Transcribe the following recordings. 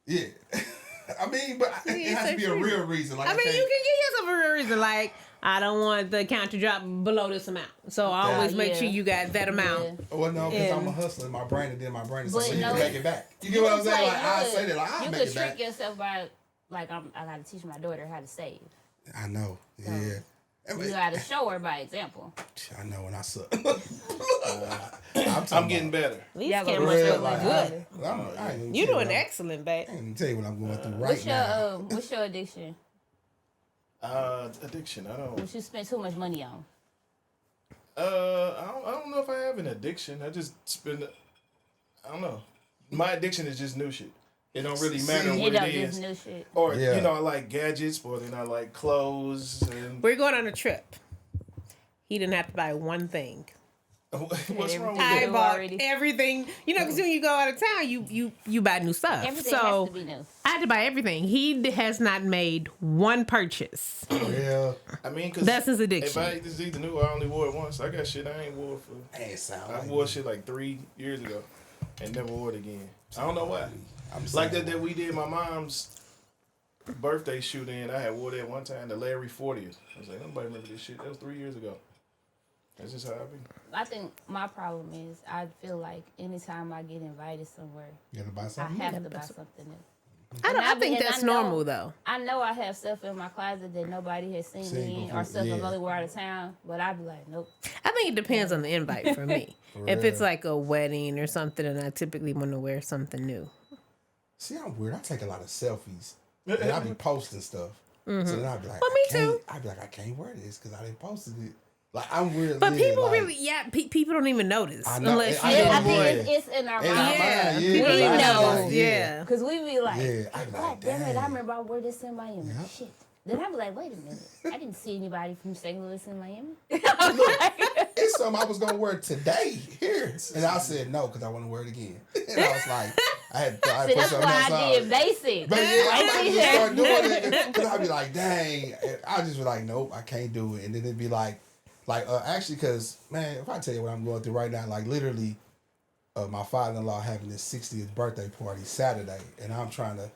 Yeah. I mean, but it has to be a real reason. Like, I mean, you can give yourself a real reason. Like, I don't want the account to drop below this amount. So I always make sure you got that amount. Yeah. Well, no, because I'm a hustler. My brain and then my brain is so you can make it back. You get you what I'm saying? Like, I say that. Like, I'll make it back. You could trick yourself by, like, I got to teach my daughter how to save. I know. Yeah. You got to show her by example. I know when I suck. I'm getting better. These cameras look good. You're doing excellent, babe. I ain't even tell you what I'm going through right now. What's your addiction? Addiction. I don't. What you spend too much money on? I don't know if I have an addiction. I just spend. I don't know. My addiction is just new shit. It don't really matter what it is. New shit. Or you know, I like gadgets, or then I like clothes. And we're going on a trip. He didn't have to buy one thing. What's wrong with I bought everything. You know, because when you go out of town, you buy new stuff. Everything so has to be new. I had to buy everything. He has not made one purchase. Yeah. I mean, cause that's his addiction. If I either new, I only wore it once. I got shit I ain't wore for. I wore shit like 3 years ago, and never wore it again. I don't know why. Like that we did my mom's birthday shoot in. I had wore that one time, the Larry 40th. I was like, nobody remember this shit. That was 3 years ago. That's just how I be. I think my problem is I feel like anytime I get invited somewhere, you gotta buy something. I have to buy something new. I think that's normal though. I know I have stuff in my closet that nobody has seen me in, or stuff I've only wore out of town, but I'd be like, nope. I think it depends on the invite for me. If it's like a wedding or something, and I typically want to wear something new. See, I'm weird. I take a lot of selfies, and I be posting stuff. Mm-hmm. So then I'd be like, well, me too. I'd be like, I can't wear this because I didn't post it. Like, I'm weird. But people really, people don't even notice. I know. Unless I think it's in our mind. We know. Yeah. Because we be like, I'd be God like, damn it, I remember I wore this in Miami. Yep. Shit. Then I'd be like, wait a minute. I didn't see anybody from St. Louis in Miami. It's something I was going to wear today here. And I said no because I want to wear it again. And I was like, I had to put that's something why else I did basic. But yeah, I just start doing it. Because I'd be like, dang. And I just be like, nope, I can't do it. And then it'd be like actually, because, man, if I tell you what I'm going through right now, like literally my father-in-law having his 60th birthday party Saturday. And I'm trying to,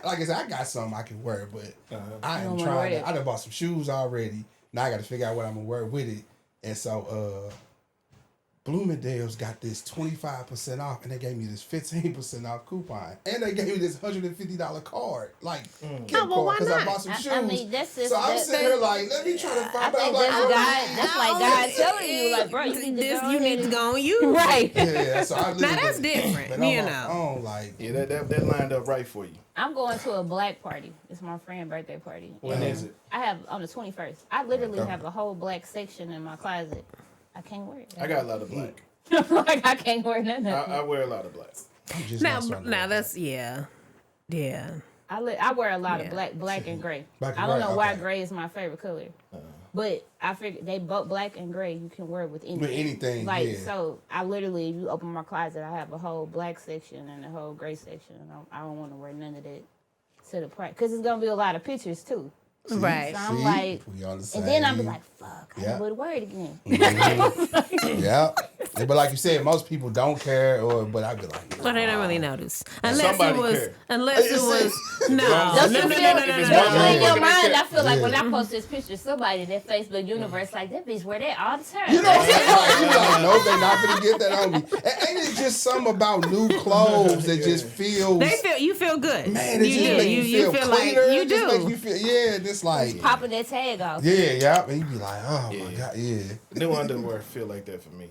like I said, I got something I can wear, but I am trying to. I done bought some shoes already. Now I got to figure out what I'm gonna wear with it. And so, Bloomingdale's got this 25% off, and they gave me this 15% off coupon, and they gave me this $150 card, like gift card, because I bought some shoes. I mean, that's just, so I'm sitting here like, let me try to find out. That's like God telling you, like, bro, you need to go on you, right? Yeah, so I now that's different, you know. That lined up right for you. I'm going to a black party. It's my friend's birthday party. When is it? I have on the 21st. I literally have a whole black section in my closet. I can't wear it. I got a lot of black. Like I can't wear nothing. I wear a lot of black. Now that's yeah. I wear a lot of black and gray. I don't know why gray is my favorite color, but I figured they both black and gray. You can wear with anything. With anything, like so. I literally, if you open my closet, I have a whole black section and a whole gray section. And I don't want to wear none of that to the party because it's gonna be a lot of pictures too. Right. So I'm like, and then I'm like, fuck, I would wear it again. Yeah. But like you said, most people don't care, but I'd be like, but they don't really notice. Unless somebody it was, care. unless it was, no. Don't you feel in your mind? I feel like when I post this picture, somebody in that Facebook universe like, that bitch wear that all the time. You know what I'm saying? Right. You're like, no, they're not going to get that on me. And ain't it just something about new clothes that just feels... You feel good. Man, it just make you feel cleaner. Like you do. Make you feel, just like... Popping that tag off. Yeah. And you be like, oh my God, yeah. New underwear feel like that for me.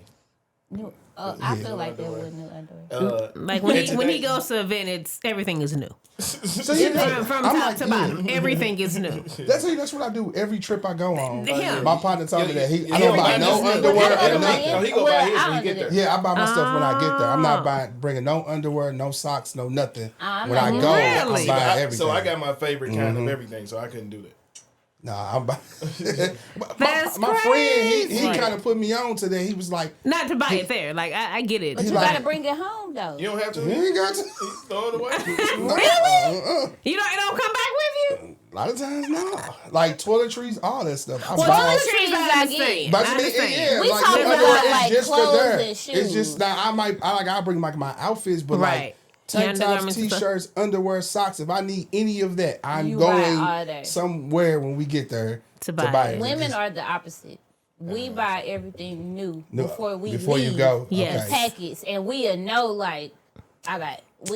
I feel like that with new underwear. Like when he goes to an event, everything is new. So from top to bottom, everything is new. That's what I do every trip I go on. Him. My partner told me that I don't buy no underwear or nothing. No, he go buy his when he get there. Yeah, I buy my stuff when I get there. I'm not bringing no underwear, no socks, no nothing. When I go, I'm buying everything. So I got my favorite kind of everything, so I couldn't do that. Nah, I'm my friend, he kind of put me on to that. He was like, not to buy it there. Like I get it. But you gotta bring it home though. You don't have to. You ain't got to. Throw it away. Really? You know, it don't come back with you. A lot of times, no. Like toiletries, all that stuff. Toiletries, I get. But yeah, we talking about like clothes and shoes. It's just now I'll bring my outfits, but like tank tops, t-shirts, underwear, socks. If I need any of that, I'm going somewhere when we get there to buy it. Women are the opposite. We buy everything new before leave. You go. Yes. Okay. Packets. And we know, like,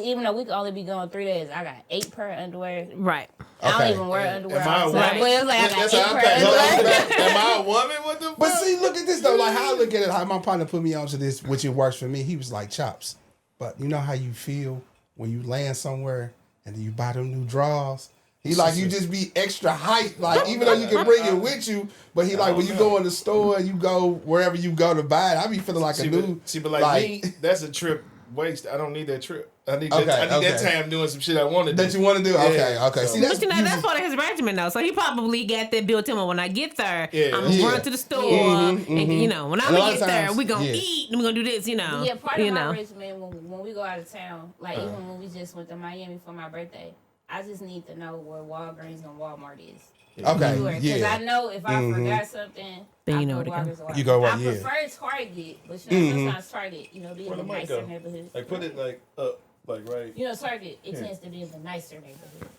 even though we could only be going 3 days, I got 8 pair of underwear. Right. I don't even wear underwear. Am I a woman? But it was like, I got 8 pair of underwear. Am I a woman? What the fuck? But see, look at this, though. Like, how I look at it, how my partner put me onto this, which it works for me. He was like, Chops, but you know how you feel when you land somewhere and then you buy them new drawers? He like, you just be extra hype, like, even though you can bring it with you, but he like, when you go in the store, you go wherever you go to buy it, I be feeling like a new... But like me, that's a trip waste. I don't need that trip. I need that time doing some shit I want to do. That you want to do? Yeah. Okay. So. See, that's part of his regimen, though. So he probably got that built in. When I get there, I'm going to run to the store. And, you know, when I get there, we're going to eat and we're going to do this, you know. Yeah, part of my regimen, when we go out of town, like even when we just went to Miami for my birthday, I just need to know where Walgreens and Walmart is. Okay, because I know if I forgot something, then you know where to go. You go right. I prefer Target, but sometimes Target, be in the nicer neighborhood. Like put it like up, like right. Target, it tends to be in the nicer neighborhood.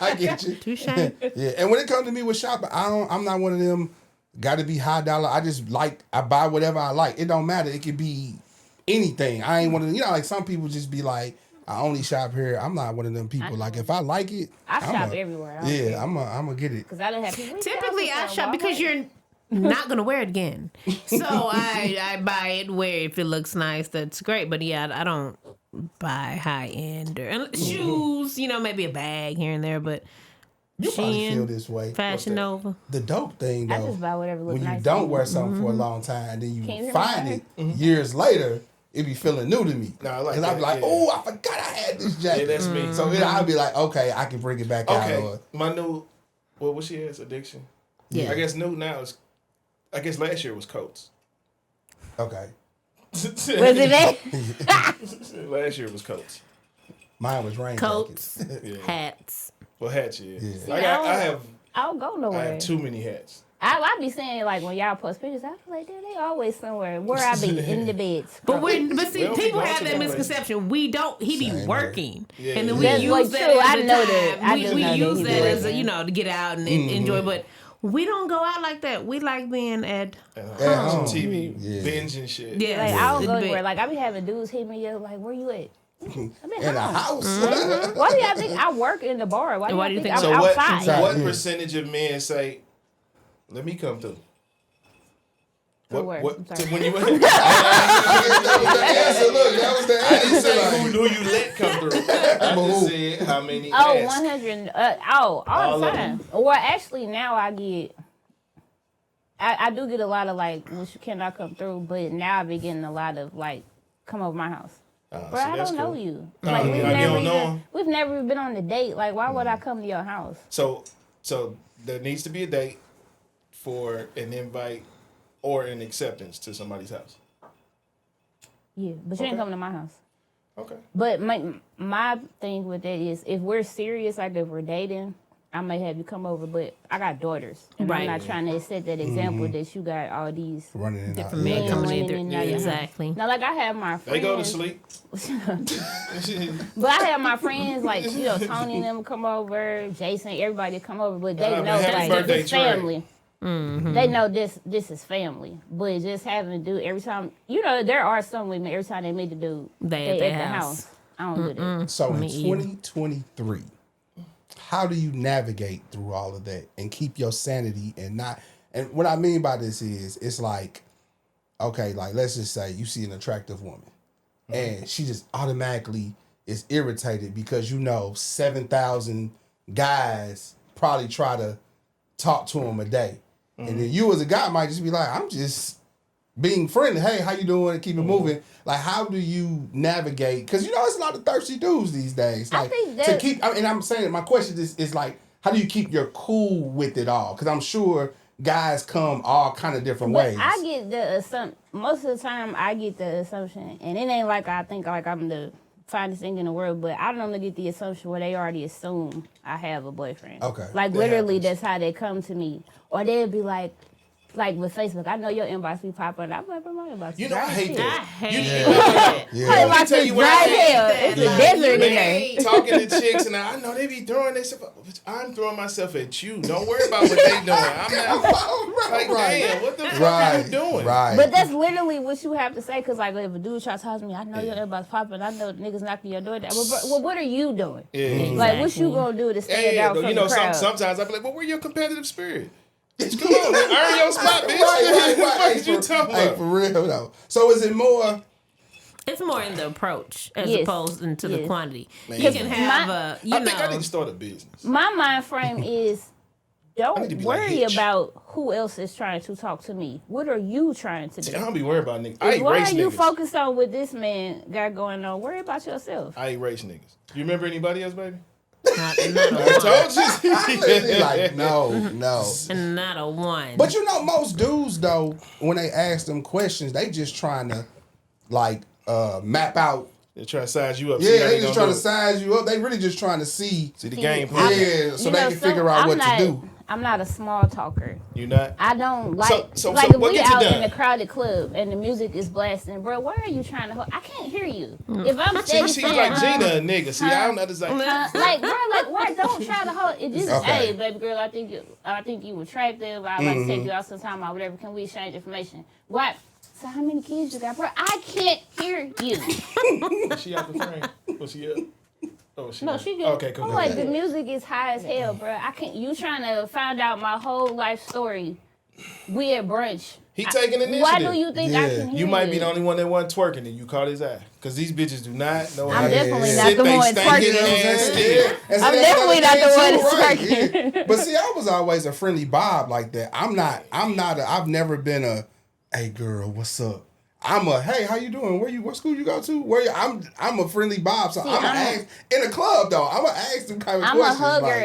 I get you. Touche. Yeah, and when it comes to me with shopping, I'm not one of them. Got to be high dollar. I just I buy whatever I like. It don't matter. It could be anything. I ain't one of them. Like some people just be like, I only shop here. I'm not one of them people. Like if I like it, I shop everywhere. I'm gonna get it. Because I don't have people. Typically, I shop because you're not gonna wear it again. So I buy it where if it looks nice, that's great. But yeah, I don't buy high end or shoes. Maybe a bag here and there, but. You probably feel this way. Fashion Nova. The dope thing, though, I just buy whatever looks when nice you don't wear something for a long time, and then you find it years later, it be feeling new to me. Because I be like, oh, I forgot I had this jacket. Yeah, that's me. So I'll be like, okay, I can bring it back out. Okay, my new, what she has, addiction. Yeah. I guess new now is, I guess last year was coats. Okay. Was it that? Last year was coats. Mine was rain coats, hats. Well, hats, yeah. See, I don't go nowhere. I have too many hats. I be saying, like, when y'all post pictures, I feel like they always somewhere. Where I be, in the beds. But see, people have that misconception. We don't. He be working, and then we That's use that as I know that. We use that as to get out and enjoy. But we don't go out like that. We like being at home. TV, binge and shit. Yeah, like I don't go anywhere. Like I be having dudes hit me up, like, where you at? in a house. Why do y'all think I work in the bar? Why do you think I'm so outside? What percentage of men say, let me come through? What when you went? That was the answer. I didn't say who you let come through. I just said how many. 100. All the time. Well, actually, now I get. I do get a lot of like, which you cannot come through, but now I've been getting a lot of like, come over my house. But I don't know you. Like we've never been on a date. Like, why would I come to your house? So there needs to be a date for an invite or an acceptance to somebody's house. Yeah, but you ain't coming to my house. Okay. But my thing with that is, if we're serious, like if we're dating, I may have you come over, but I got daughters. And I'm not trying to set that example that you got all these different men coming in. Exactly. Now, like I have my friends. They go to sleep. But I have my friends, like, Tony and them come over, Jason, everybody come over, but they know, like, this family. Mm-hmm. They know this is family. But just having to do every time, there are some women, every time they meet the dude, they at the house. I don't do that. So in 2023, how do you navigate through all of that and keep your sanity and what I mean by this is, it's like, okay, like let's just say you see an attractive woman and she just automatically is irritated because 7,000 guys probably try to talk to him a day. And then you as a guy might just be like, I'm just being friendly. Hey, how you doing? And keep it moving. Like, how do you navigate? Because, it's a lot of thirsty dudes these days. Like, and I'm saying, my question is like, how do you keep your cool with it all? Because I'm sure guys come all kind of different ways. I get the assumption, most of the time I get the assumption, and it ain't like I think like I'm the finest thing in the world, but I normally get the assumption where they already assume I have a boyfriend. Okay. Like, literally, that's how they come to me. Or they'll be like, like with Facebook, I know your inbox be popping. I'm like, my inbox. You know, I hate that. I hate that. Let me tell you what I hate. It's a desert in there. Talking to chicks, and I know they be throwing themselves. I'm throwing myself at you. Don't worry about what they doing. I'm not like, damn, what the fuck are you doing? Right. But that's literally what you have to say. Cause like if a dude tries to talk to me, I know your inbox popping. I know niggas knocking your door down. Well, what are you doing? Yeah. Like what you gonna do to stand out from the crowd? Sometimes I be like, well, where your competitive spirit? Come on, man. Earn your spot, bitch. Right. What you talking about? Hey, for real though. So is it more? It's more in the approach as opposed to the quantity. Man, you can have I think I need to start a business. My mind frame is don't worry like about who else is trying to talk to me. What are you trying to do? See, I don't be worried about niggas. Why are you focused on what this man got going on? Worry about yourself. I erase niggas. You remember anybody else, baby? Not I told you. Like, no. and not a one. But you know, most dudes though, when they ask them questions, they just trying to like map out. They trying to size you up. Yeah, they just trying to size you up. They really just trying to see the game plan. Yeah, so they can figure out what to do. I'm not a small talker. You not? I don't like so if what we get you out done? in a crowded club and the music is blasting, bro. Why are you trying to hold? I can't hear you. If I'm steady She's saying, like Gina, a nigga. See, I don't understand. like, bro, like, why don't try to hold it? Just, Okay. hey, baby girl, I think you attractive. I'd like to take you out sometime or whatever. Can we exchange information? What? So how many kids you got, bro? I can't hear you. Is she out the frame? Was she up? Oh, No, she good. Okay, cool. I'm like, the music is high as hell, bro. I can't. You trying to find out my whole life story? We at brunch. He taking initiative. Why do you think I can hear you? Might be the only one that wasn't twerking and you caught his eye. Because these bitches do not know how I'm to definitely not the one twerking. I'm definitely not the one that's twerking. Yeah. But see, I was always a friendly Bob like that. I've never been a, hey girl, what's up? I'm a, hey, how you doing? What school you go to? I'm a friendly Bob, so I'm gonna ask in a club though. I'm gonna ask them kind of questions.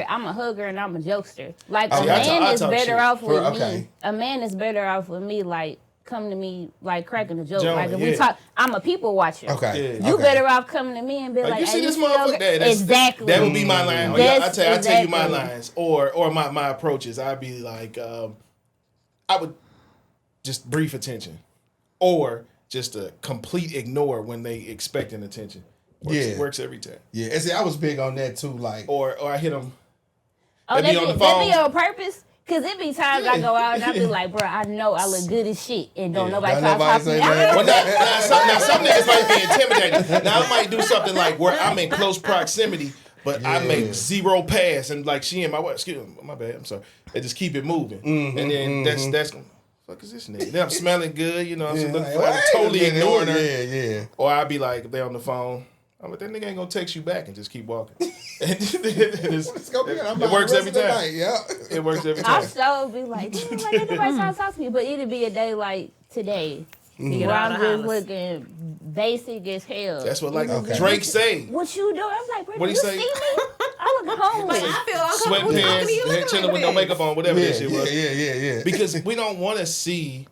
I'm a hugger and I'm a jokester. Like Okay. a man I is talk better shit. off with Okay. me. A man is better off with me. Like come to me like cracking a joke. Joke, like if yeah. we talk, I'm a people watcher. Okay. Yeah. You Okay. better off coming to me and be like, You see hey, this see your motherfucker? girl? Exactly. That would be my line. Oh, That's I tell you my exactly. lines. Or my approaches. I'd be like, I would just brief attention. Or just a complete ignore when they expecting attention. Works every time. Yeah, and see, I was big on that too. Like, Or I hit them. Oh, They be on the phone. That be on purpose? Because it be times I go out and I be like, bro, I know I look good as shit. And don't nobody try to talk to me. Well, now some niggas might be intimidated. Now I might do something like where I'm in close proximity, but I make zero pass and like she in my way. Excuse me, my bad. I'm sorry. They just keep it moving, and then that's fuck is this nigga? Then I'm smelling good, you know. I'm totally ignoring her. Yeah. Or I'd be like, if they on the phone, I'm like, that nigga ain't gonna text you back and just keep walking. It works every time. Yeah. It works every I'll time. so be like, damn, like ain't nobody trying to talk to me. But it'll be a day like today. get Where out I'm the just house. looking basic as hell. That's what like Okay. Drake say. What you doing? I'm like, bro, What do he you say? see me? I look homeless. Like, I feel uncomfortable talking to you Sweatpants, looking chilling like with no this. makeup on, whatever that shit was. Yeah. Because we don't want to see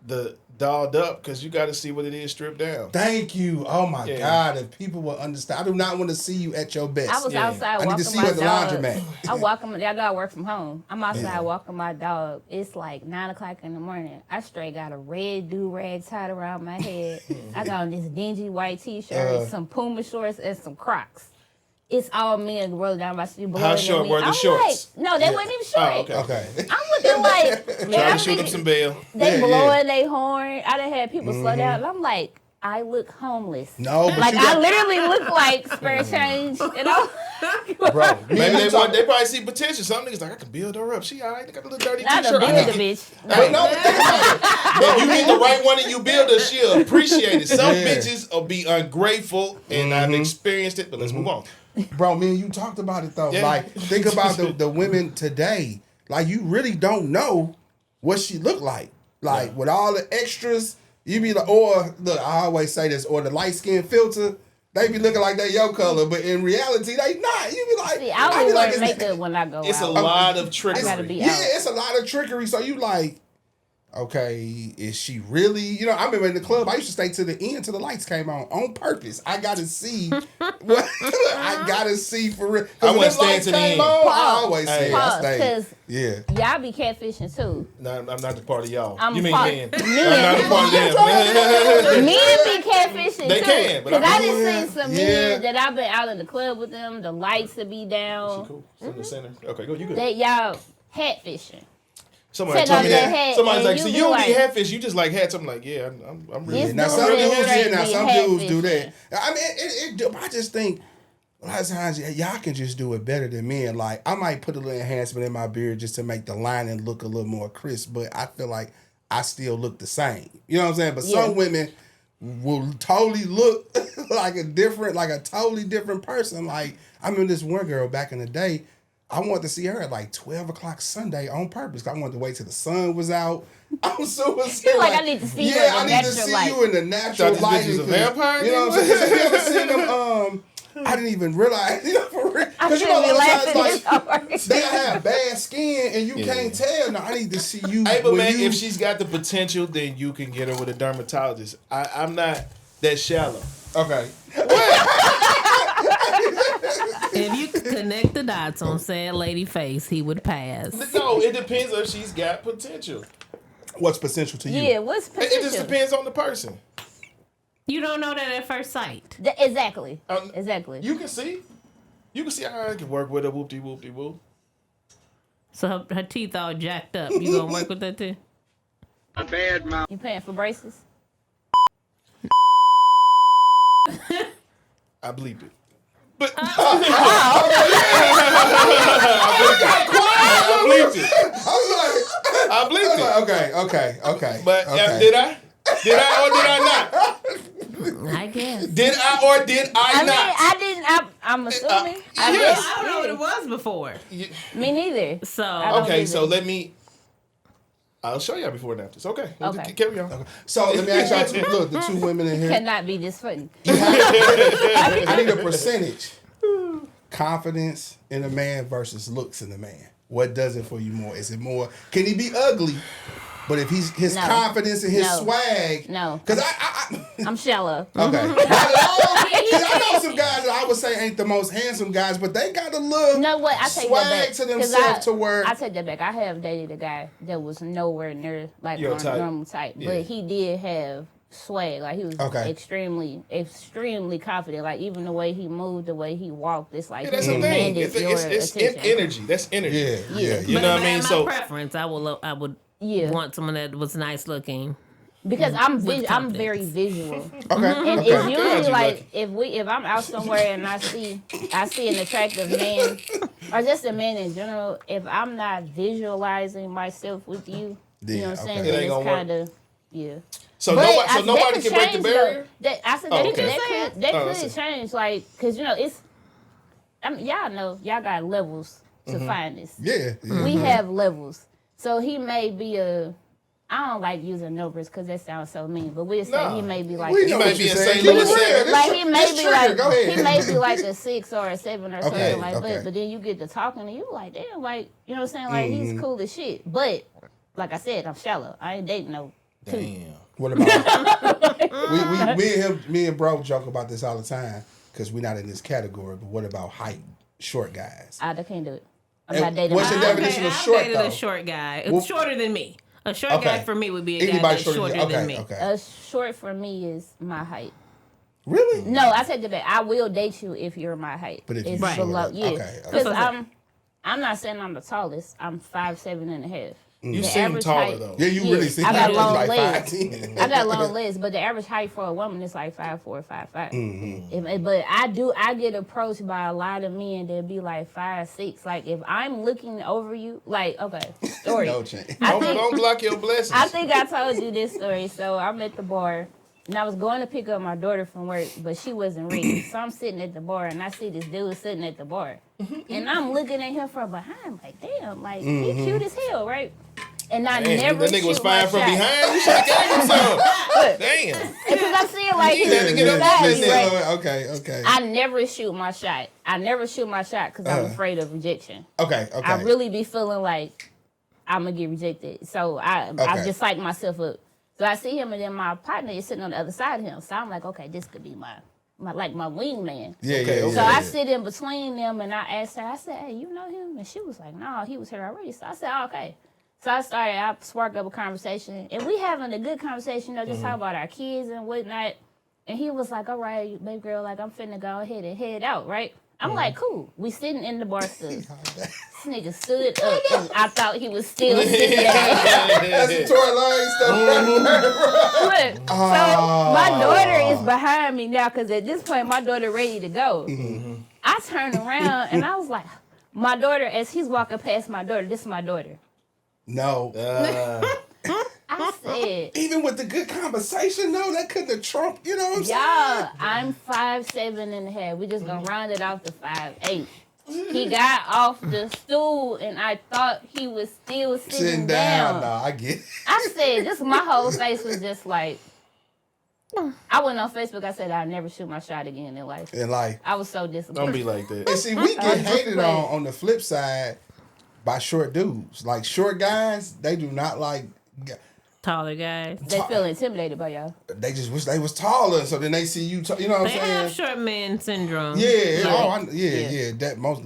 the dolled up, because you got to see what it is stripped down. Thank you. Oh my Yeah. God, if people will understand. I do not want to see you at your best. I was outside I need walking to see my you at the dog. laundromat. I y'all know I work from home. I'm outside walking my dog. It's like 9:00 in the morning. I straight got a red do-rag tied around my head. I got on this dingy white t-shirt, some Puma shorts, and some Crocs. It's all men rolling down my street. How short were the I'm shorts? Like, no, they wasn't even short. Oh, okay. Okay. I'm looking like, Trying man, to shoot him some bail. they Yeah, blowing their horn. I done had people slow down. And I'm like, I look homeless. No, but Like, you I got, literally look like spare change, you know? bro. Maybe they probably see potential. Some niggas like, I can build her up. She all right. They got a little dirty Not a t-shirt. build a bitch. But no, but think about it. If you get the right one and you build her, she'll appreciate it. Some Yeah. bitches will be ungrateful, and I've experienced it, but let's move on. Bro, me and you talked about it though. Yeah. Like, think about the women today. Like, you really don't know what she looked like. Like, with all the extras, you be like, or look, I always say this, or the light skin filter, they be looking like they your color, but in reality, they not. You be like, See, I be only like, wear makeup when I go It's a out. lot of I trickery. gotta be yeah, out. it's a lot of trickery. So you like, okay, is she really? You know, I remember in the club, I used to stay to the end till the lights came on purpose. I gotta see what I gotta see for real. I wouldn't stay to the end. I always say I stay. Because Yeah. y'all be catfishing too. No, I'm not the part of y'all. I'm mean men? men? I'm not the part of them. Men be catfishing They too. can, but Because I Yeah, done seen some yeah. men that I've been out in the club with them. The lights to be down. Cool. From the center. Okay, go. You good. That y'all catfishing. Somebody Set told up me their that. head Somebody's and like, you so be you don't like- be catfish, you just like hats. I'm like, yeah, I'm really. This Now dude some really dudes, straight now be some dudes do catfishing. that. I mean, I just think a lot of times y'all can just do it better than men. Like I might put a little enhancement in my beard just to make the lining look a little more crisp, but I feel like I still look the same. You know what I'm saying? But some women will totally look like a totally different person. Like I remember this one girl back in the day. I wanted to see her at like 12 o'clock Sunday on purpose. I wanted to wait till the sun was out. I was so Feel like I need to see you in the I need to natural see light. you in the natural Thought light. this bitch was a vampire, You know what I'm saying? So you ever seen them? I didn't even realize. You know, for real. I Because should you know, a be lot of laughing times, this like, hard. they have bad skin and you can't tell. No, I need to see you. Hey, but when man, you- if she's got the potential, then you can get her with a dermatologist. I'm not that shallow. Okay. If you could connect the dots on sad lady face, he would pass. No, it depends if she's got potential. What's potential to you? Yeah, what's It potential? just depends on the person. You don't know that at first sight. Exactly. Um, Exactly. You can see how I can work with a whoop-de whoop. So her teeth all jacked up. You gonna work with that too? You paying for braces? I bleep it. But I bleeped it. I bleeped it. Okay. But okay. did I? Did I or did I not? I guess. Did I or did I I mean, not? I didn't. I'm assuming. I yes. guess. I don't know what it was before. Me neither. So don't Okay, either. so I'll show y'all before and after. It's okay. Okay. Carry on. So let me ask y'all look, the two women in here. Cannot be this funny. I need a percentage. Confidence in a man versus looks in a man. What does it for you more? Is it more? Can he be ugly? But if his No. confidence and his No. swag, No. because I'm shallow. okay, not at all. 'Cause I know some guys that I would say ain't the most handsome guys, but they got a little You know what? I take swag that back. to 'Cause themselves to where I take that back. I have dated a guy that was nowhere near like Your my type. normal type, Yeah. but he did have swag. Like he was Okay. extremely confident. Like even the way he moved, the way he walked, it's like Yeah, that's he the thing. demanded your It's attention. energy. That's energy. yeah. You know what I mean? My So preference, I would Yeah, want someone that was nice looking. because I'm With I'm very confidence. visual. okay, And okay. it's usually you like if I'm out somewhere and I see an attractive man or just a man in general, if I'm not visualizing myself with you, you know what I'm saying? okay. It Then ain't it's gonna work. kind of yeah. So But nobody that can break the change, barrier. though. I said Oh, that, okay. that Oh, could that's it. change, like, cause you know it's. I mean, y'all know y'all got levels to find this. Yeah. We have levels, so he may be a. I don't like using numbers because that sounds so mean, but we'll say Nah. he may be like We a know might what be you're in saying. St. Keep it Louis. real. This- like he may this be trigger. like Go ahead. he may be like a 6 or a 7 or Okay, something like okay. that. But then you get to talking and you like, damn, like you know what I'm saying? Like he's cool as shit. But like I said, I'm shallow. I ain't dating no. Damn. What about me and bro joke about this all the time because we're not in this category. But what about height, short guys? I can't do it. I'm And not dating. what's your my- definition of I've short, dated though? a short guy. Well- Shorter than me. A short Okay. guy for me would be a guy Anybody that's shorter shorter than me. okay. A short for me is my height. Really? No, I take that back. I will date you if you're my height. But if it's you're below, shorter, yeah. okay. Because That's what I'm not saying I'm the tallest. I'm 5'7" and a half. You The seem average taller height- though. Yeah, you Yeah, really see. I got you long like legs. 5'10". I got long legs, but the average height for a woman is like 5'4", 5'5". But I get approached by a lot of men that be like 5'6". Like if I'm looking over you, like okay, story. No chance. Don't block your blessings. I think I told you this story. So I'm at the bar, and I was going to pick up my daughter from work, but she wasn't ready. So I'm sitting at the bar, and I see this dude sitting at the bar, and I'm looking at him from behind, like damn, like he cute as hell, right? And I Damn, never that nigga was shoot my fine from shot. behind. You should have gave him some. Damn. Because I'm seeing like You he's had to get up beside in me, there. right? Okay. I never shoot my shot. I never shoot my shot because I'm afraid of rejection. Okay. I really be feeling like I'm gonna get rejected. So I just psych myself up. So I see him, and then my partner is sitting on the other side of him. So I'm like, okay, this could be my wingman. Yeah. So I sit in between them, and I asked her, I said, hey, you know him? And she was like, no, he was here already. So I said, oh, okay. So I sparked up a conversation, and we having a good conversation, just talk about our kids and whatnot. And he was like, all right, baby girl, like, I'm finna go ahead and head out, right? I'm like, cool. We sitting in the bar stool. This nigga stood up, and I thought he was still sitting there. That's the Tory Lanez stuff. Look, so my daughter is behind me now, because at this point, my daughter ready to go. I turned around, and I was like, my daughter, as he's walking past my daughter, this is my daughter. No. I said, even with the good conversation, no, that couldn't have trumped, you know what I'm saying? Yeah, I'm 5'7.5". We just gonna round it off to 5'8". He got off the stool, and I thought he was still sitting down. No, I get it. I said, my whole face was just like, I went on Facebook, I said, I'll never shoot my shot again in life. I was so disappointed. Don't be like that. And see, we get hated on the flip side by short dudes. Like, short guys, they do not like... Taller guys. They feel intimidated by y'all. They just wish they was taller, so then they see you. You know what I'm saying? They have short man syndrome. Yeah. That most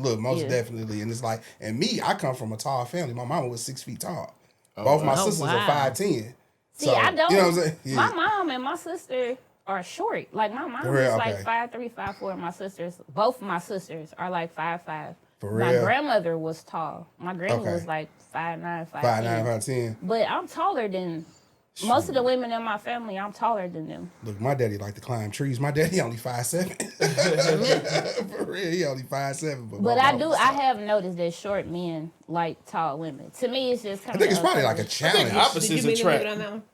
definitely. And it's like, and me, I come from a tall family. My mama was 6 feet tall. Both my sisters are 5'10". See, I don't. You know what I'm saying? Yeah. My mom and my sister are short. Like, my mom is like 5'3", 5'4". My sisters, both my sisters, are like 5'5". My grandmother was tall. My grandma was like 5'9", 5'10". 5'9", 5'10". But I'm taller than most of the women in my family. I'm taller than them. Look, my daddy like to climb trees. My daddy only 5'7". For real, he only 5'7". But I have noticed that short men like tall women. To me, it's just kind of. I think it's probably like a challenge. Opposites attract.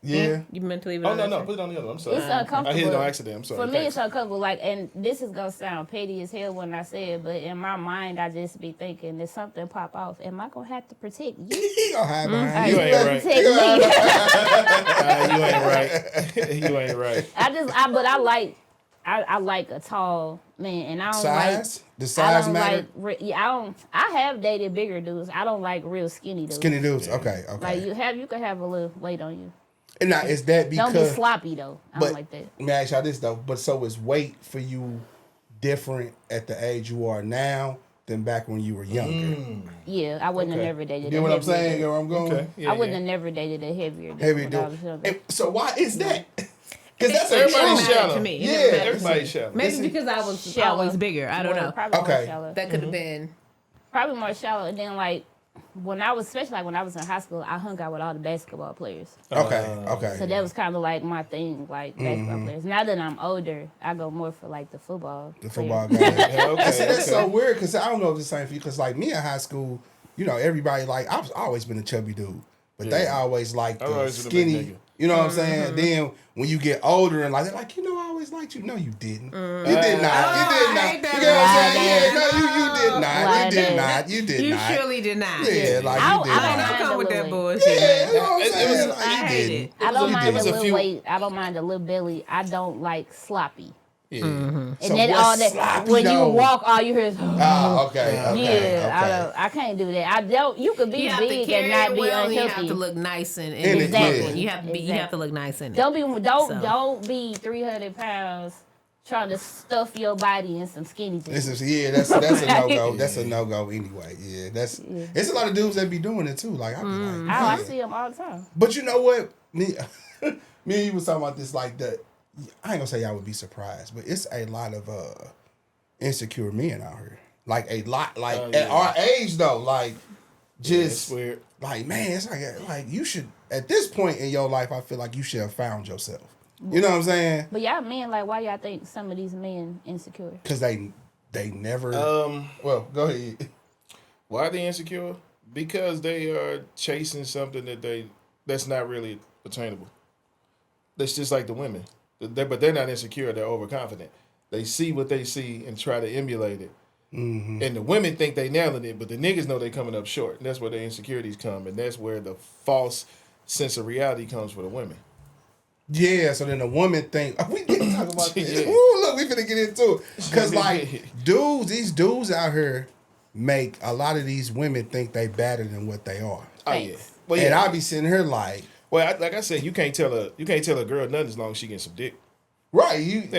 Yeah. You meant to leave it on that? No, put it on the other. I'm sorry. It's uncomfortable. I hit it on accident. I'm sorry. For me, it's uncomfortable. Like, and this is gonna sound petty as hell when I say it, but in my mind, I just be thinking, if something pop off, am I gonna have to protect you? He gonna hide behind you. You ain't right. Protect me. You ain't right. You ain't right. I like a tall man, and I don't size? like the size matter. I have dated bigger dudes. I don't like real skinny dudes. Skinny dudes, okay. Like you can have a little weight on you. And now is that because don't be sloppy though? I don't like that. Let me ask y'all this though. But so is weight for you different at the age you are now than back when you were younger? Yeah, I wouldn't have never dated. You know what I'm saying? You know where I'm going? Okay. Yeah, I wouldn't have never dated a heavier dude. So why is that? Because that's everybody's shallow to me. Yeah, everybody's shallow. Maybe because I was shallow. always bigger. I don't know. Probably more shallow. That could have been. Probably more shallow. And then like when I was, especially like when I was in high school, I hung out with all the basketball players. Okay. So that was kind of like my thing, like basketball players. Now that I'm older, I go more for like the football. The football guy. That's so weird because I don't know if it's the same for you. Because like me in high school, you know, everybody like I've always been a chubby dude, but they always like the skinny. You know what I'm saying? Then when you get older and like they're like, you know, I always liked you. No, you didn't. You did not. You did not. You get what I'm saying? Yeah, no, you did not. You did not. You did not. You surely did not. Yeah, like you did I not. don't come with that bullshit. Yeah, you know what I'm saying? I hate it. I don't mind a little weight. I don't mind a little belly. I don't like sloppy. Yeah. And So then all that sloppy, when though? you walk, all you hear is okay. I can't do that. I don't. You could be big and not be unhealthy. You have to look nice and exactly. You have to be. You have to look nice in it. Don't be 300 pounds trying to stuff your body in some skinny jeans. That's a no go. That's a no go anyway. Yeah, it's a lot of dudes that be doing it too. Like I see them all the time. But you know what? Me and you was talking about this like that. I ain't gonna say y'all would be surprised, but it's a lot of insecure men out here. Like a lot, at our age though, like just weird. Like man, it's like you should at this point in your life. I feel like you should have found yourself. You know what I'm saying? But y'all men, like, why y'all think some of these men insecure? Because they never. Well, go ahead. Why are they insecure? Because they are chasing something that's not really attainable. That's just like the women. But they're not insecure. They're overconfident. They see what they see and try to emulate it. Mm-hmm. And the women think they nailing it, but the niggas know they coming up short. And that's where their insecurities come. And that's where the false sense of reality comes for the women. Yeah, so then the woman think, we didn't talk about this. Ooh, look, we finna get into it. Because, like, these dudes out here make a lot of these women think they better than what they are. Oh, yeah. Well, and I'll be sitting here like, well, like I said, you can't tell a girl nothing as long as she getting some dick. right?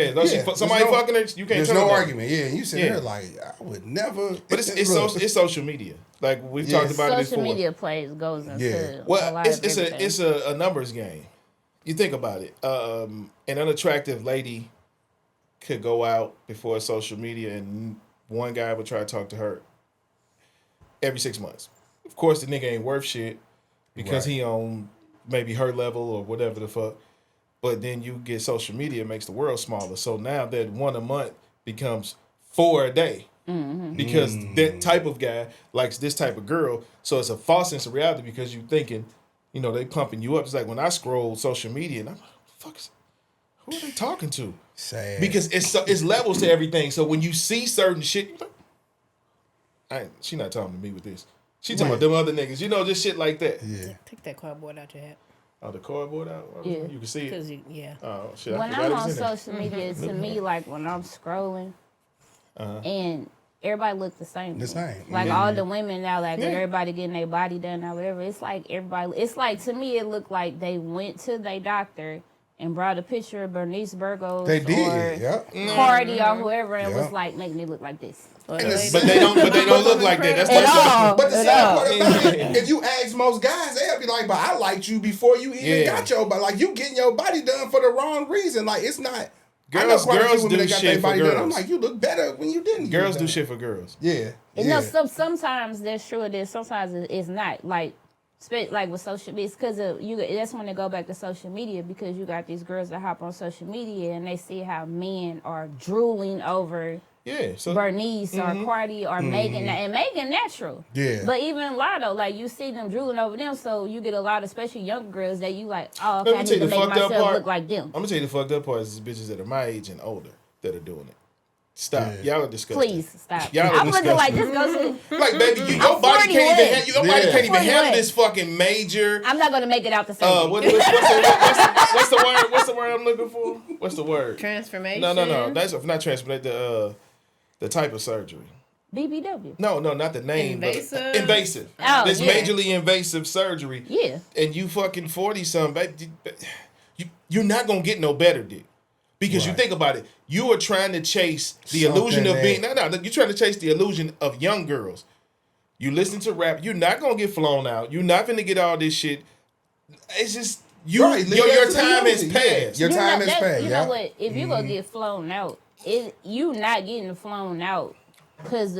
Somebody fucking her, you can't. There's tell no her argument. Yeah, and you sitting here like, I would never. But it's social media. Like we've talked about it before. Social media goes into well, a lot of everything. it's a numbers game. You think about it. An unattractive lady could go out before social media, and one guy would try to talk to her every 6 months. Of course, the nigga ain't worth shit because he on maybe her level or whatever the fuck. But then you get social media, it makes the world smaller. So now that 1 a month becomes 4 a day. Because that type of guy likes this type of girl. So it's a false sense of reality because you're thinking, you know, they pumping you up. It's like when I scroll social media and I'm like, who are they talking to? Sad. Because it's levels to everything. So when you see certain shit, she not talking to me with this. She talking about them other niggas. You know, just shit like that. Yeah. Take that cardboard out your hat. Oh, the cardboard out? Yeah. You can see it? Yeah. Oh, shit. When I'm on social media, to me, like when I'm scrolling, and everybody look the same. The same. Like all the women now, like everybody getting their body done or whatever. It's like everybody. It's like to me, it looked like they went to their doctor and brought a picture of Bernice Burgos or Cardi or whoever, and was like making me look like this. But they don't look like that. That's but the sad part about it, if you ask most guys, they'll be like, "But I liked you before you even got your body. Like you getting your body done for the wrong reason. Like it's not." Girls do shit for girls. I'm like, you look better when you didn't. Girls do shit for girls. Yeah. You know, sometimes that's true. It is. Sometimes it's not. Like with social media, it's because you. That's when they go back to social media because you got these girls that hop on social media and they see how men are drooling over. So Bernice or Cardi or Megan, and Megan natural. Yeah. But even Lotto, like you see them drooling over them, so you get a lot, especially young girls, that you like, oh, okay, I need to make myself look like them. I'm gonna tell you the fucked up part is bitches that are my age and older that are doing it. Stop. Y'all are disgusting. Please stop. Y'all are I'm looking like this goes to like baby, your body can't even handle this fucking major. I'm not gonna make it out the same. What's the word I'm looking for? What's the word? Transformation. No. That's not transformation. The type of surgery. BBW. No, not the name. Invasive. Invasive. Oh, this majorly invasive surgery. Yeah. And you fucking 40-something, baby. You're not gonna get no better, dick. Because you think about it, you are trying to chase the illusion of being. No, you're trying to chase the illusion of young girls. You listen to rap, you're not gonna get flown out. You're not gonna get all this shit. It's just your time has passed. Your time has passed. You know what? If you gonna get flown out, you not getting flown out because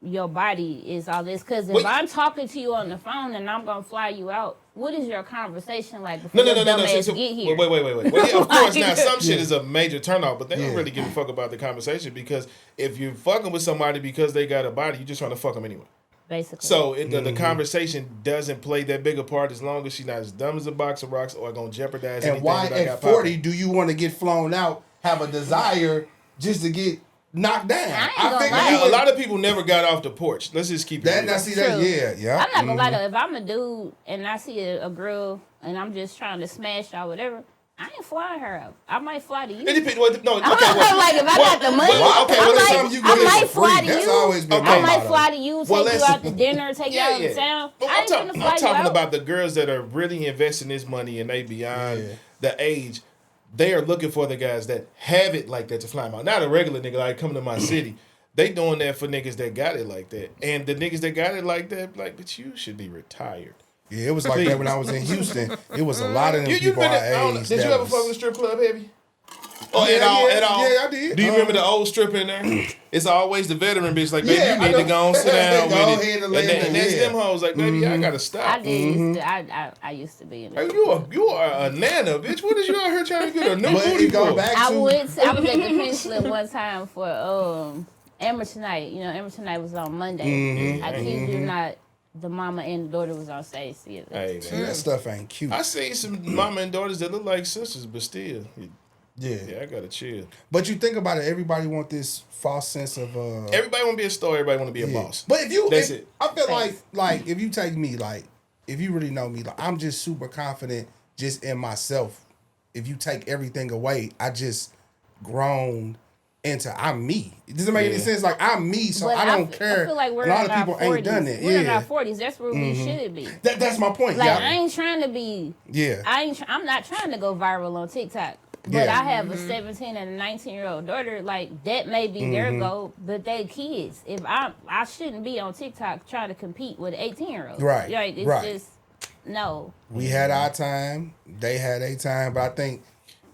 your body is all this. Because if I'm talking to you on the phone and I'm gonna fly you out, what is your conversation like before No. get here? Wait. Well, yeah, of course, now some shit is a major turnoff, but they don't really give a fuck about the conversation because if you're fucking with somebody because they got a body, you're just trying to fuck them anyway. Basically. So the conversation doesn't play that big a part as long as she's not as dumb as a box of rocks or gonna jeopardize anything. And why that I got at 40 popping. do you want to get flown out, have a desire just to get knocked down? I think a lot of people never got off the porch. Let's just keep it real. I'm not gonna lie though. If I'm a dude and I see a girl and I'm just trying to smash her or whatever, I ain't flying her out. I might fly to you. It depends. Like if I got the money, I might fly to you. I might fly to you, take you out to dinner, take you out of town. I'm talking about the girls that are really investing this money and they beyond the age. They are looking for the guys that have it like that to fly them out. Not a regular nigga like coming to my city. They doing that for niggas that got it like that. And the niggas that got it like that, like, but you should be retired. Yeah, it was like that when I was in Houston. It was a lot of them people our age. Did you ever fuck with a strip club, Heavy? Oh, at all? Yeah, I did. Do you remember the old strip in there? It's always the veteran bitch like, baby, you need to go and sit down with it. And that's them hoes like, baby, I gotta stop. I used to be in there. You are a nana, bitch. What is you out here trying to get a new booty for? I was at the pink slip one time for amateur night. You know, amateur night was on Monday. I kid you not. The mama and the daughter was on stage together. Hey, man. That stuff ain't cute. I seen some mama and daughters that look like sisters, but still. Yeah, I gotta chill. But you think about it, everybody want this false sense of everybody want to be a star, everybody want to be a boss. But that's it. I feel like if you take me, like if you really know me, like I'm just super confident just in myself. If you take everything away, I just grown into I'm me. It doesn't make any sense. Like I'm me, so I don't care. I feel like we're a lot in of people our 40s. ain't done that. We're in our 40s. That's where we should be. That's my point. Like I ain't trying to be. Yeah. I'm not trying to go viral on TikTok. But I have a 17 and a 19-year-old daughter. Like that may be their goal, but they kids. If I shouldn't be on TikTok trying to compete with 18-year-olds. Right. Like it's just no. We had our time. They had a time, but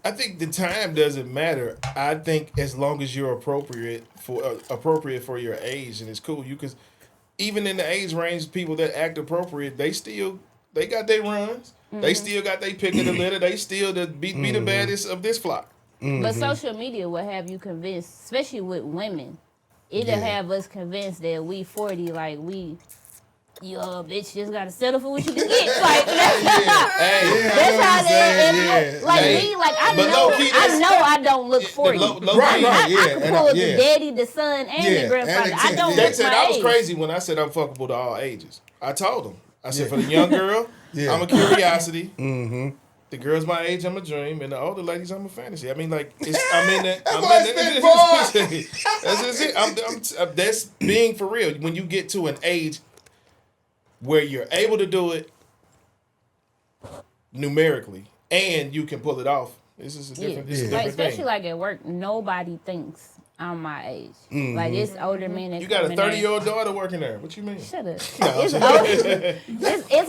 I think the time doesn't matter. I think as long as you're appropriate for your age, and it's cool. Because even in the age range, people that act appropriate, they got their runs. They still got their pick of the litter. They still be the baddest of this flock. But social media will have you convinced, especially with women. It'll have us convinced that we 40, like you bitch just gotta settle for what you can get. Like that's how they me. Like I know I don't look 40. I can pull up the daddy, the son, and the grandfather. I don't look my I was age. crazy when I said I'm fuckable to all ages. I told them. I said for the young girl, I'm a curiosity. The girls my age, I'm a dream, and the older ladies, I'm a fantasy. I mean, like I'm in that. That's just it. That's being for real. When you get to an age where you're able to do it numerically and you can pull it off. This is a different, like, especially thing. Like at work, nobody thinks I'm my age. Like it's older men that you got a 30-year-old daughter working there. What you mean? Shut up. It's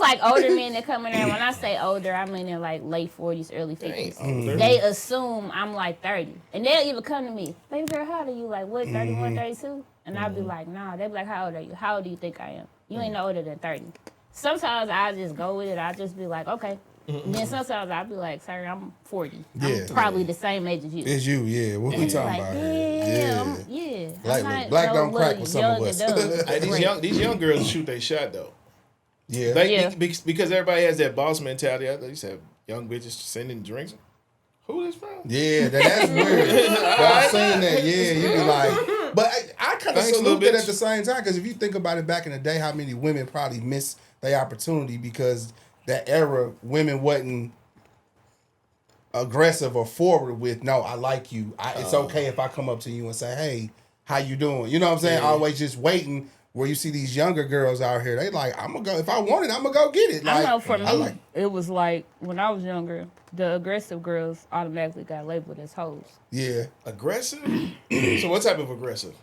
like older men that come in there. When I say older, I mean in like late 40s, early 50s. They assume I'm like 30. And they'll even come to me, baby girl, how old are you? Like what, 31, 32? And I'll be like, nah. They'll be like, how old are you? How old do you think I am? You ain't no older than 30. Sometimes I just go with it. I just be like, okay. And then sometimes I'll be like, sorry, I'm 40. I'm probably the same age as you. It's you, yeah. What we talking about here? Yeah. Black don't crack with some of us. Hey, these young girls shoot their shot, though. Yeah. Because everybody has that boss mentality. I used to have young bitches sending drinks. Who this from? Yeah, that's weird. But I've seen that, you be like... But I kind of salute that at the same time, because if you think about it back in the day, how many women probably missed their opportunity because that era, women wasn't aggressive or forward with, no, I like you. It's okay if I come up to you and say, hey, how you doing? You know what I'm saying? Always just waiting. Where you see these younger girls out here, they like, I'm going to go, if I want it, I'm going to go get it. Like, I know for me, it was like, when I was younger, the aggressive girls automatically got labeled as hoes. Yeah. Aggressive? So what type of aggressive?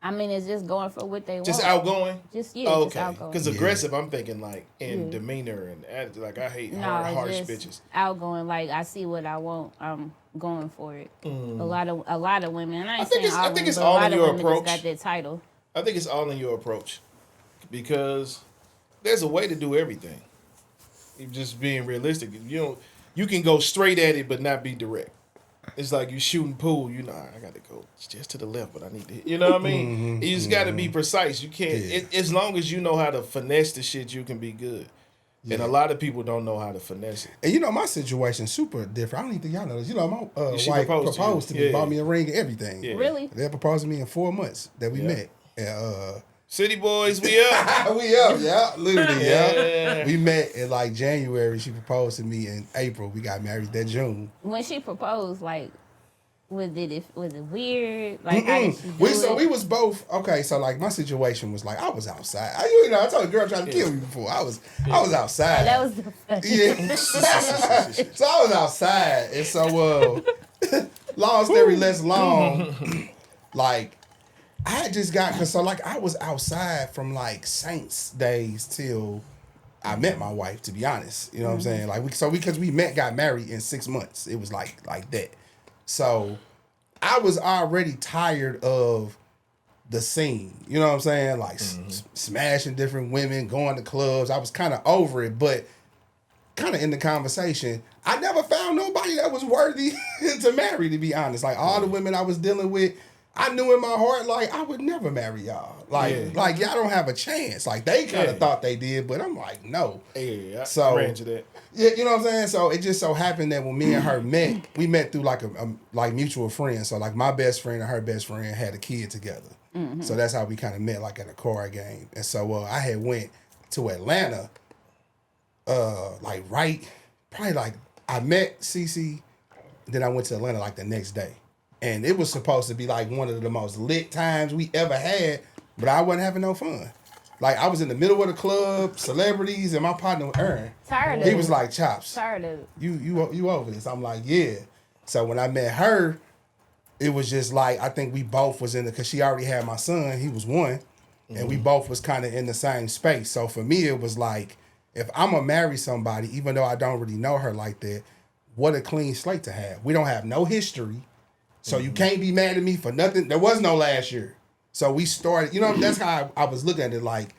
I mean, it's just going for what they want. Just outgoing? Just outgoing. Because aggressive, I'm thinking like in demeanor and attitude. Like I hate harsh bitches. Outgoing, like I see what I want, I'm going for it. A lot of women, and I think it's all in your approach. Got that title. I think it's all in your approach, because there's a way to do everything. You're just being realistic. You can go straight at it but not be direct. It's like you shooting pool. I got to go just to the left, but I need to hit. You know what I mean? You just got to be precise. You can't. As long as you know how to finesse the shit, you can be good. Yeah. And a lot of people don't know how to finesse it. And my situation's super different. I don't even think y'all know this. My wife proposed to me, bought me a ring and everything. Yeah. Really? They proposed to me in 4 months that we met. City boys, we up. We up, literally, We met in like January. She proposed to me in April. We got married that June. When she proposed, like, was it weird? Like, how did she do it? So we was both okay. So like my situation was like I was outside. I told a girl trying to kill me before. I was outside. That was the So I was outside, and so long story less long, like. I had just got, I was outside from like Saints days till I met my wife, to be honest. You know what I'm saying? Like, because we got married in 6 months. It was like that. So I was already tired of the scene. You know what I'm saying? Like smashing different women, going to clubs. I was kind of over it, but kind of in the conversation, I never found nobody that was worthy to marry, to be honest. Like all the women I was dealing with, I knew in my heart, like, I would never marry y'all. Like y'all don't have a chance. Like, they kind of thought they did, but I'm like, no. Yeah, so, I ran to that. Yeah, you know what I'm saying? So, it just so happened that when me and her met, we met through, like, a mutual friend. So, like, my best friend and her best friend had a kid together. So, that's how we kind of met, like, at a car game. And so, I had went to Atlanta, I met Cece, then I went to Atlanta, like, the next day. And it was supposed to be like one of the most lit times we ever had, but I wasn't having no fun. Like, I was in the middle of the club, celebrities, and my partner, Aaron. Tired of He it. was like, Chops, Tired of it. you over this? I'm like, yeah. So when I met her, it was just like, I think we both was in the, because she already had my son, he was 1, and we both was kind of in the same space. So for me, it was like, if I'm going to marry somebody, even though I don't really know her like that, what a clean slate to have. We don't have no history, so you can't be mad at me for nothing. There was no last year. So we started, that's how I was looking at it, like,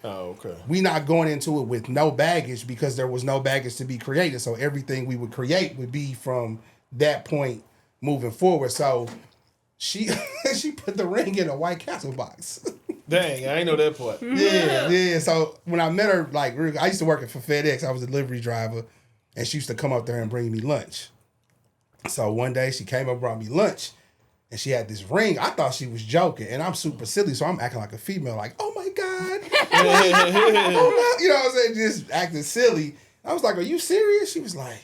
we not going into it with no baggage because there was no baggage to be created. So everything we would create would be from that point moving forward. So she put the ring in a White Castle box. Dang, I ain't know that part. Yeah. So when I met her, like, I used to work for FedEx. I was a delivery driver, and she used to come up there and bring me lunch. So one day she came up and brought me lunch. And she had this ring. I thought she was joking. And I'm super silly, so I'm acting like a female, like, oh my God. Oh no. You know what I'm saying? Just acting silly. I was like, are you serious? She was like,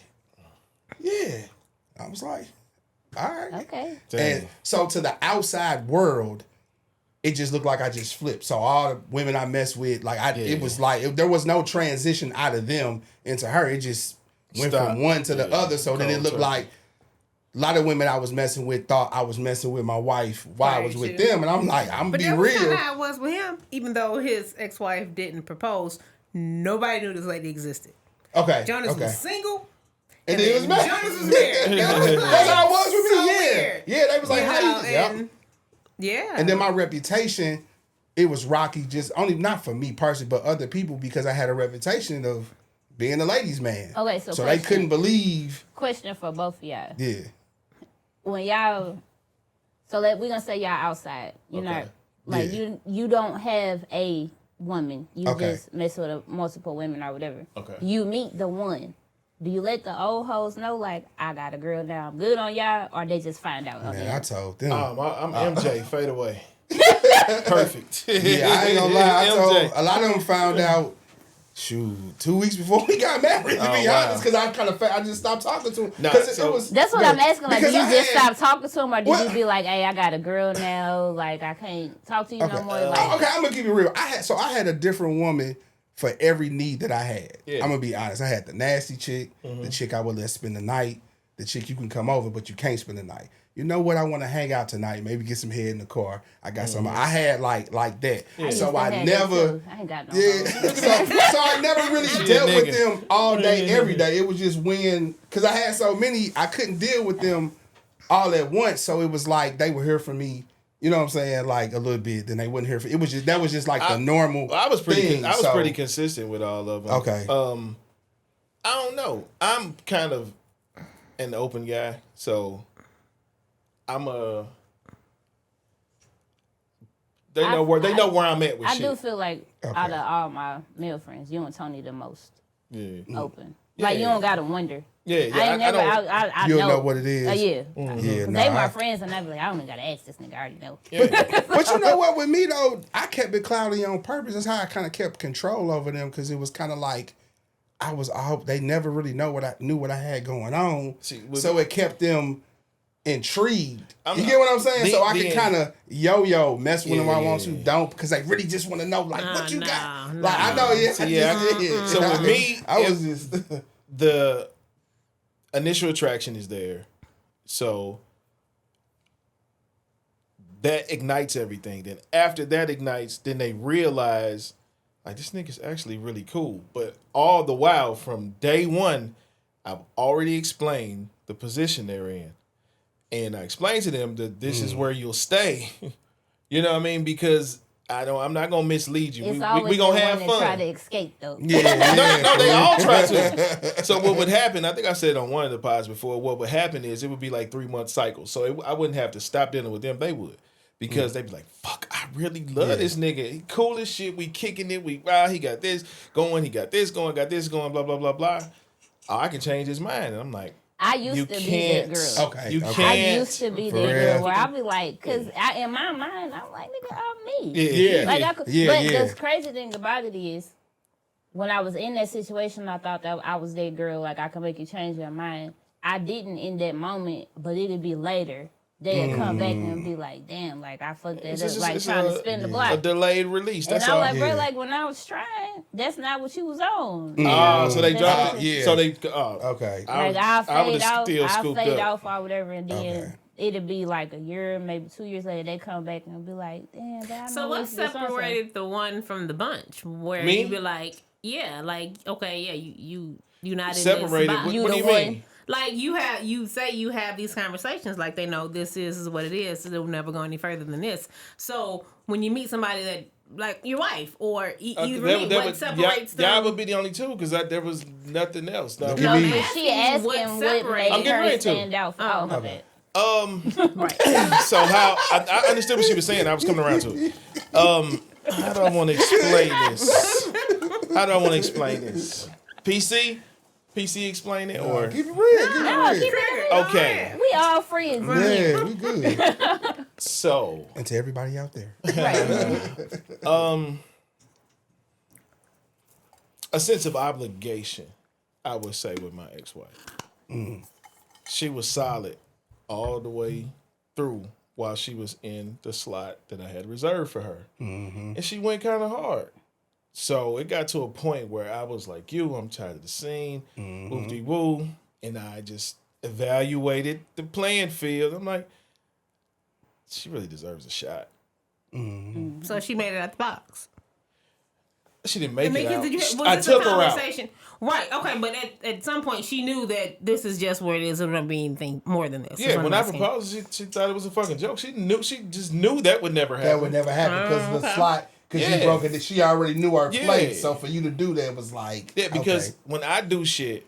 yeah. I was like, all right. Okay. And so to the outside world, it just looked like I just flipped. So all the women I messed with, like, it was like, there was no transition out of them into her. It just went from one to the other. So then it looked like, a lot of women I was messing with thought I was messing with my wife while I was with them. And I'm like, I'm going to be real. But that was how it was with him. Even though his ex-wife didn't propose, nobody knew this lady existed. Okay. Jonas was single. And then it was married. Jonas was married. That's how it was with me. So Yeah. weird. Yeah, they was like, Yeah. And then my reputation, it was rocky, just only not for me personally, but other people, because I had a reputation of being a ladies' man. Okay, so they couldn't believe. Question for both of y'all. Yeah. When y'all, so we're gonna say y'all outside. You're not like you don't have a woman. You just mess with multiple women or whatever. Okay. You meet the one. Do you let the old hoes know, like, I got a girl now, I'm good on y'all, or they just find out? Man, I told them. I'm MJ, fade away. Perfect. Yeah, I ain't gonna lie. A lot of them found out. Shoot, 2 weeks before we got married, to be honest, because I just stopped talking to him. That's what I'm asking. Like, did you just stop talking to him, or did you be like, "Hey, I got a girl now. Like, I can't talk to you no more." Like, okay, I'm gonna keep it real. I had a different woman for every need that I had. Yeah. I'm gonna be honest. I had the nasty chick, the chick I would let spend the night, the chick you can come over, but you can't spend the night. You know what? I want to hang out tonight. Maybe get some head in the car. I got some. I had like that. Yeah. So I never. I ain't got no. So I never really dealt with them all day, every day. It was just because I had so many, I couldn't deal with them all at once. So it was like they were here for me. You know what I'm saying? Like a little bit. Then they wouldn't hear for. It was just that was just like the normal. I was pretty. thing, I was pretty consistent with all of them. Okay. I don't know. I'm kind of an open guy, so. They know where I'm at with shit. I do feel like out of all my male friends, you and Tony the most open. Like you don't gotta wonder. Yeah, I you know. know what it is. Yeah. Yeah, they my friends, and I be like, I don't even gotta ask this nigga. I already know. Yeah. But you know what? With me though, I kept it cloudy on purpose. That's how I kind of kept control over them, because it was kind of like I hope they never really knew what I had going on. So it kept them intrigued. You get what I'm saying? So I can kind of yo mess with them I want to, don't, because they really just want to know, like, what you got. Like, I know, So with me, I was just the initial attraction is there, so that ignites everything. Then after that ignites, then they realize, like, this nigga's actually really cool. But all the while, from day one, I've already explained the position they're in. And I explained to them that this is where you'll stay. You know what I mean? Because I'm not gonna mislead you. It's we gonna have fun. Try to escape though. No, they all try to. So what would happen? I think I said on one of the pods before. What would happen is it would be like 3-month cycles. So I wouldn't have to stop dealing with them. They would, because they'd be like, "Fuck, I really love this nigga. He cool as shit. We kicking it. He got this going. He got this going. Got this going. Blah blah blah blah. Oh, I can change his mind." And I'm like, I used to be that girl. Okay. You can't. I used to be that girl where I'd be like, because in my mind, I'm like, nigga, I'm me. Yeah. But the crazy thing about it is, when I was in that situation, I thought that I was that girl, like, I could make you change your mind. I didn't in that moment, but it'd be later they'll come back and be like, damn, like I fucked that up, like trying to spin the block. A delayed release. That's and I'm all. like, bro, like when I was trying, that's not what you was on. So they dropped it. Yeah. So they. Okay. Like I'll fade out, up. or whatever, and then it'll be like a year, maybe 2 years later, they come back and be like, damn, that. So what separated the one from the bunch? Where you be like, yeah, like okay, yeah, you not separated. in this What do you mean? Like you say you have these conversations, like they know this is what it is, so they'll never go any further than this. So when you meet somebody that, like your wife or what separates them? Y'all would be the only two because there was nothing else. No, she asking what made her stand out for all of it. Right. So how I understood what she was saying. I was coming around to it. How do I want to explain this? PC explain it or keep it real. Okay. We all friends. Yeah, we good. So and to everybody out there, a sense of obligation, I would say, with my ex-wife. She was solid all the way through while she was in the slot that I had reserved for her, and she went kind of hard. So it got to a point where I was like, I'm tired of the scene, woo-de-woo, and I just evaluated the playing field. I'm like, she really deserves a shot. So she made it out the box. She didn't make it out. I took her out. Right, okay, but at some point she knew that this is just where it is. It wouldn't be anything more than this. Yeah, when I proposed, she thought it was a fucking joke. She just knew that would never happen. That would never happen because of the slot. Because you broke it, she already knew her place. So for you to do that was like, because when I do shit,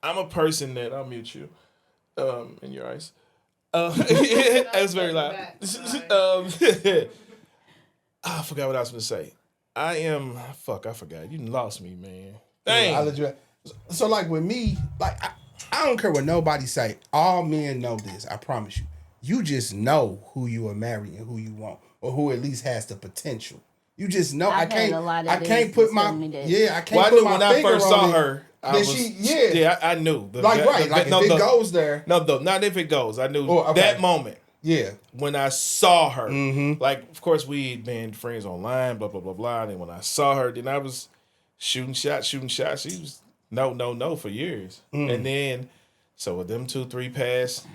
I'm a person that I'll mute you, in your eyes. That's very loud. I forgot what I was going to say. I forgot. You lost me, man. Dang. So like with me, like I don't care what nobody say. All men know this. I promise you. You just know who you are marrying and who you want, or who at least has the potential. You just know. I can't put my I can't put my when I first saw her. I knew. If it goes there. No, not if it goes. I knew that moment. Yeah. When I saw her, like, of course, we'd been friends online, blah, blah, blah, blah. And then when I saw her, then I was shooting shots. She was no for years. And then, so with them 2-3 passed,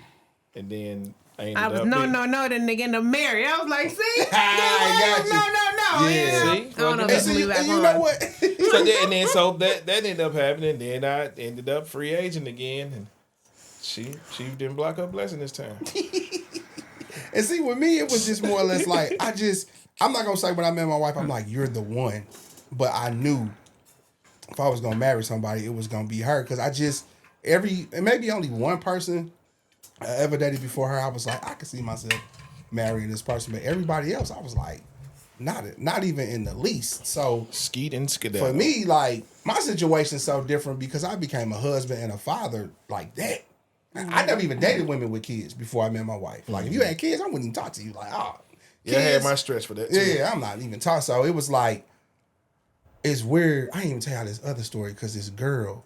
and then I ended up. Then they get married. I was like, see? No. Yeah. See? You know what? So that ended up happening. Then I ended up free agent again. And she didn't block her blessing this time. And see, with me, it was just more or less like, I'm not going to say when I met my wife, I'm like, you're the one. But I knew if I was going to marry somebody, it was going to be her. Because maybe only one person I ever dated before her, I was like, I could see myself marrying this person. But everybody else, I was like, not even in the least. So, skeet and skedaddle. For me, like, my situation's so different because I became a husband and a father like that. I never even dated women with kids before I met my wife. Like, if you had kids, I wouldn't even talk to you. Like, kids. Yeah, I had my stretch for that too. Yeah, I'm not even talking. So it was like, it's weird. I didn't even tell you this other story because this girl,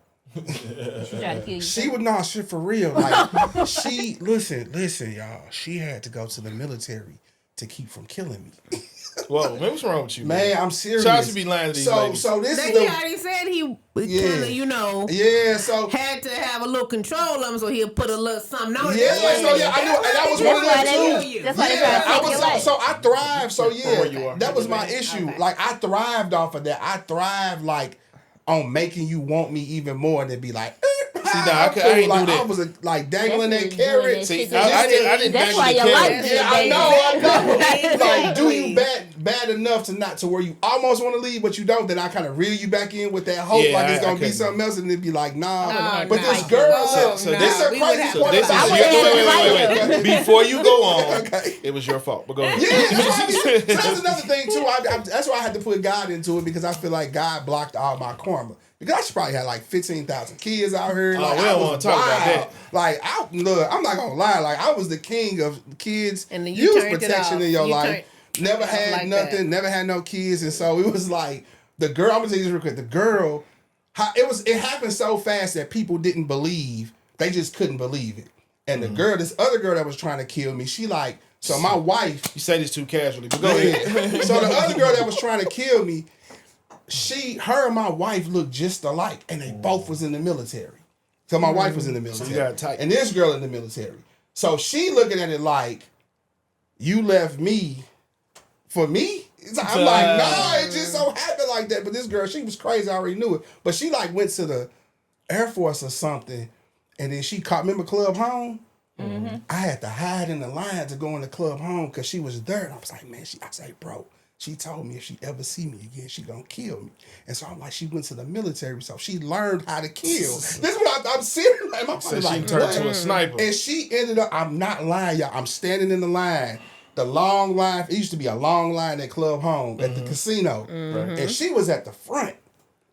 she would not shit for real. Like, listen, y'all. She had to go to the military to keep from killing me. Whoa, man, what's wrong with you, man? I'm serious. Shout out to be lying to these ladies. So this he already said he kind of, so had to have a little control of him, so he'll put a little something on it. I knew, and that was one of them too. That's why so I thrived. So that was my issue. Okay. Like I thrived off of that. I thrived like on making you want me even more than be like. See, I ain't do that. I was dangling that carrot. See, I didn't that's dangle why the you carrot. like it. Yeah, I know. Like, do you bad enough to where you almost want to leave, but you don't? Then I kind of reel you back in with that hope, like it's gonna be something else, and it'd be like, nah. But this girl said, "This is crazy." Wait. Before you go on, it was your fault. But go ahead. Yeah, that's another thing too. That's why I had to put God into it because I feel like God blocked all my karma. Because I should probably have like 15,000 kids out here. Like, we don't want to talk about that. Like, I'm not going to lie. Like, I was the king of kids. And then use protection in your life. Never had nothing. Never had no kids. And so it was like, the girl, I'm going to tell you this real quick. The girl, it happened so fast that people didn't believe. They just couldn't believe it. And this other girl that was trying to kill me, she like, so my wife. You say this too casually, but go ahead. So the other girl that was trying to kill me, her and my wife looked just alike, and they both was in the military. So my wife was in the military. So you got tight. And this girl in the military. So she looking at it like, you left me for me? I'm like, nah, it just so happened like that. But this girl, she was crazy. I already knew it. But she like went to the Air Force or something, and then she caught, remember Club Home? Mm-hmm. I had to hide in the line to go in the Club Home because she was there. And I was like, man, I say, bro, she told me if she ever see me again, she gonna kill me. And so I'm like, she went to the military, so she learned how to kill. This is what I'm serious. Like, my so like, she turned to a sniper. And she ended up, I'm not lying, y'all. I'm standing in the line. The long line, it used to be a long line at Club Home at the casino. Mm-hmm. And she was at the front.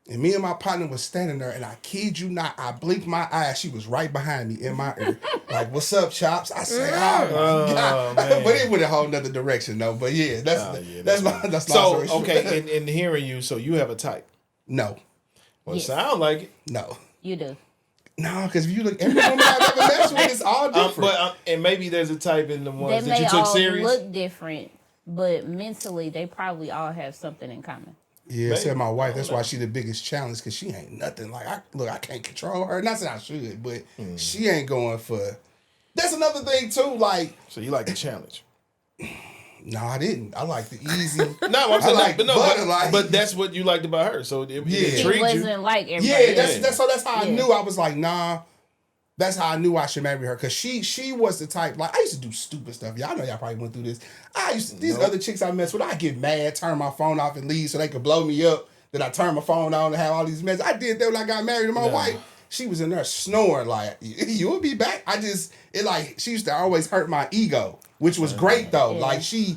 And me and my partner was standing there, and I kid you not, I blinked my eyes. She was right behind me in my ear. Like, what's up, Chops? I said, oh my God. Man. But it went a whole nother direction, though. But yeah, that's my so, okay, in hearing you, so you have a type? No. Well, it sound like it. No. You do. No, because if you look, every woman I've ever met with, it's all different. And maybe there's a type in the ones they that you took serious. They may all look different, but mentally, they probably all have something in common. Yeah, said my wife. That's why she the biggest challenge, because she ain't nothing. Like, I can't control her. Not saying I should, but she ain't going for. That's another thing too. Like, so you like the challenge? No, I didn't. I like the easy. No, I'm saying but that's what you liked about her. So it intrigued you. Wasn't like everybody. Yeah, that's how I knew. I was like, nah. That's how I knew I should marry her, because she was the type, like, I used to do stupid stuff. Y'all know y'all probably went through this. These other chicks I messed with, I get mad, turn my phone off and leave so they could blow me up. Then I turn my phone on and have all these messages. I did that when I got married to my wife. She was in there snoring like, you'll be back. She used to always hurt my ego, which was great though. Yeah. Like, she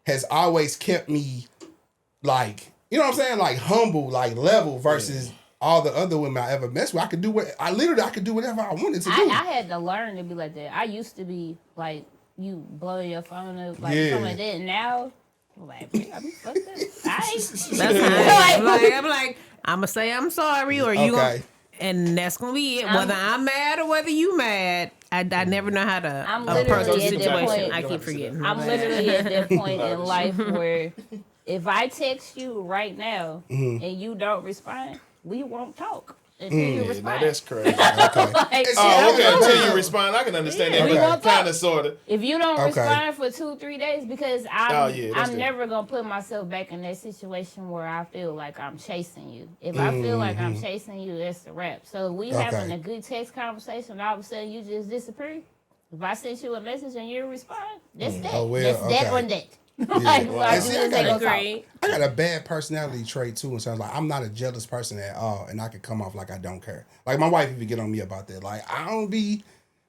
has always kept me like, you know what I'm saying? Like, humble, like level versus all the other women I ever messed with. I could do whatever I wanted to do. I had to learn to be like that. I used to be like, you blow your phone up, like something like that. Now, like, I be fucked up. That's I'm like, I'm gonna say I'm sorry, or you gonna, and that's gonna be it. Whether I'm mad or whether you mad, I never know how to approach the situation. I keep forgetting. I'm literally at that point in life where if I text you right now and you don't respond, we won't talk until you respond. No, that's crazy. Okay. Until you respond, I can understand that. Kind of, sort of. If you don't respond for 2-3 days, because I'm never gonna put myself back in that situation where I feel like I'm chasing you. If I feel like I'm chasing you, that's a wrap. So we having a good text conversation, all of a sudden you just disappear. If I send you a message and you respond, that's that. That's that on that. I got a bad personality trait too, and so I was like, I'm not a jealous person at all, and I can come off like I don't care. Like, my wife even get on me about that. Like, I don't be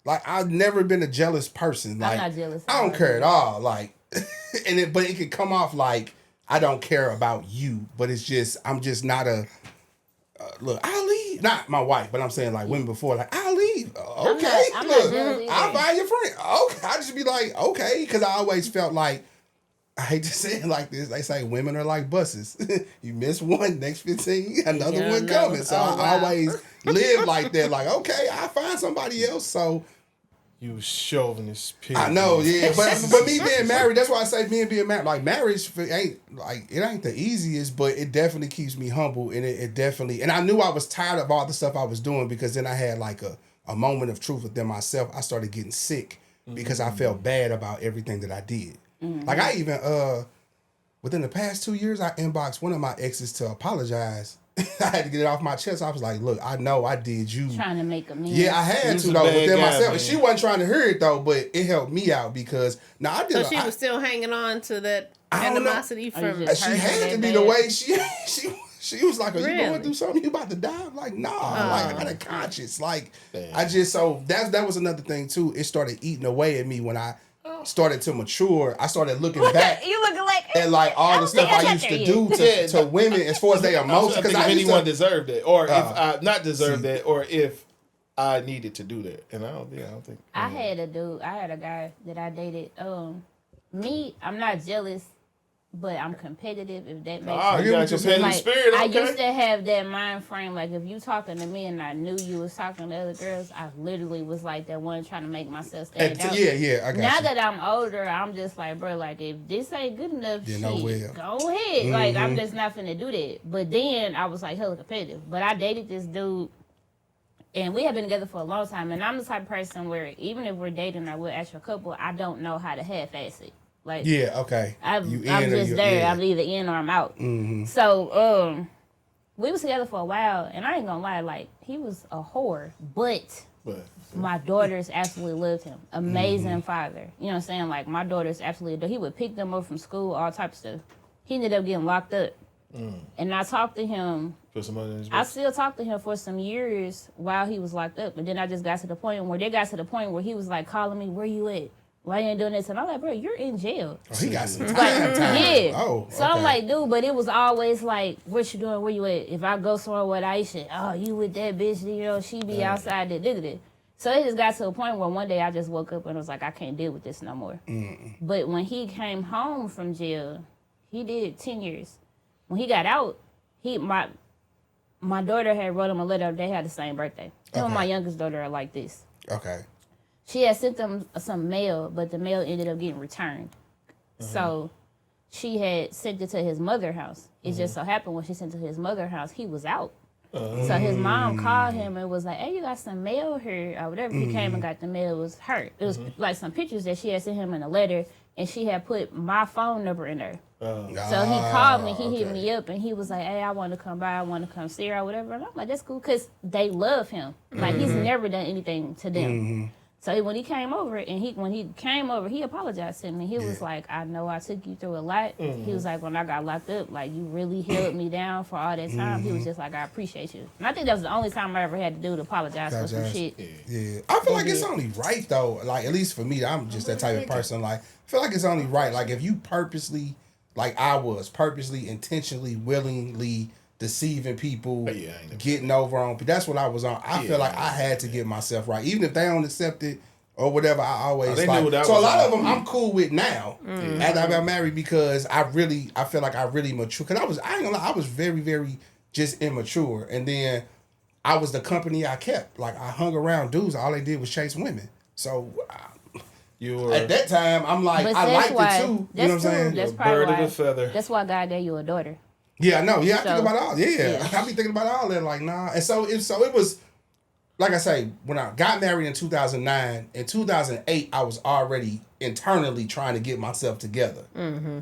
like, I've never been a jealous person. Like, I'm not jealous. I don't care at all. Like, but it can come off like I don't care about you, but it's just I'm just not a. Look, I'll leave. Not my wife, but I'm saying like women before, like, I'll leave. Okay, I'll buy your friend. Okay, I just be like, okay, because I always felt like. I hate to say it like this. They say women are like buses. You miss one, next 15, another one coming. So I always live like that. Like, okay, I'll find somebody else. So you chauvinist pig. I know, yeah. But me being married, that's why I say me and being married. Like, marriage ain't the easiest, but it definitely keeps me humble, and it definitely. And I knew I was tired of all the stuff I was doing, because then I had like a moment of truth within myself. I started getting sick because I felt bad about everything that I did. Mm-hmm. Like, I even within the past 2 years, I inboxed one of my exes to apologize. I had to get it off my chest. I was like, look, I know I did you. Trying to make amends. Yeah, I had to, though, within myself. And she wasn't trying to hear it, though, but it helped me out because, I did. So she was still hanging on to that animosity from she had to be the way she was like, are you going through something? You about to die? I'm like, nah. Like, I got a conscience. Like, that was another thing, too. It started eating away at me when I started to mature. I started looking back. You looking like at like all the stuff I used to do to women as far as their emotions. Because if anyone deserved it, or if I not deserved that, or if I needed to do that, and I don't think. I had a guy that I dated. I'm not jealous but I'm competitive, if that makes Oh, sense. you got a competitive Like, spirit, okay. I used to have that mind frame, like, if you talking to me and I knew you was talking to other girls, I literally was like that one trying to make myself stand out. Yeah, I got now you. that I'm older, I'm just like, bro, like, if this ain't good enough, Then shit, go ahead. Mm-hmm. Like, I'm just not finna do that. But then I was like hella competitive. But I dated this dude, and we have been together for a long time, and I'm the type of person where even if we're dating or we're actually a couple, I don't know how to half-ass it. Like, yeah, okay. I'm just there. Yeah. I'm either in or I'm out. Mm-hmm. So, we was together for a while, and I ain't gonna lie, like, he was a whore, but my daughters absolutely loved him. Amazing father. You know what I'm saying? Like, my daughters absolutely, he would pick them up from school, all types of stuff. He ended up getting locked up. And I talked to him. I still talked to him for some years while he was locked up. But then I just got to the point where he was like calling me, where you at? Why you ain't doing this? And I'm like, bro, you're in jail. Oh, he got some time. Yeah. Oh, okay. So I'm like, dude, but it was always like, what you doing? Where you at? If I go somewhere with Aisha, oh, you with that bitch, you know, she be outside there. So it just got to a point where one day I just woke up and was like, I can't deal with this no more. But when he came home from jail, he did 10 years. When he got out, my daughter had wrote him a letter. They had the same birthday. Him and my youngest daughter are like this. Okay. She had sent them some mail, but the mail ended up getting returned. So she had sent it to his mother's house. It just so happened when she sent it to his mother's house, he was out. So his mom called him and was like, hey, you got some mail here or whatever. He came and got the mail. It was her. It was like some pictures that she had sent him in a letter, and she had put my phone number in there. So he called me, he hit me up, and he was like, hey, I want to come by, I want to come see her or whatever. And I'm like, that's cool, because they love him. Like, he's never done anything to them. So when he came over, he apologized to me. He was like, I know I took you through a lot. He was like, when I got locked up, like, you really held me down for all that time. He was just like, I appreciate you. And I think that was the only time I ever had to do to apologize for some shit. Yeah. I feel like it's only right, though. Like, at least for me, I'm just that type of person. Like, I feel like it's only right. Like, if you purposely, like I was, purposely, intentionally, willingly deceiving people, getting over on people. That's what I was on. I feel like I had to get myself right. Even if they don't accept it or whatever, I always like. So a lot of them I'm cool with now after I got married, because I feel like I really mature. Because I ain't gonna lie, I was very, very just immature. And then I was the company I kept. Like, I hung around dudes. All they did was chase women. So at that time, I'm like, I liked it too. You know what I'm saying? That's probably bird of a feather. That's why God gave you a daughter. Yeah, I know. Yeah, I think about all. Yeah, I be thinking about all that. Like, nah. And so it was, like I say, when I got married in 2009, in 2008, I was already internally trying to get myself together.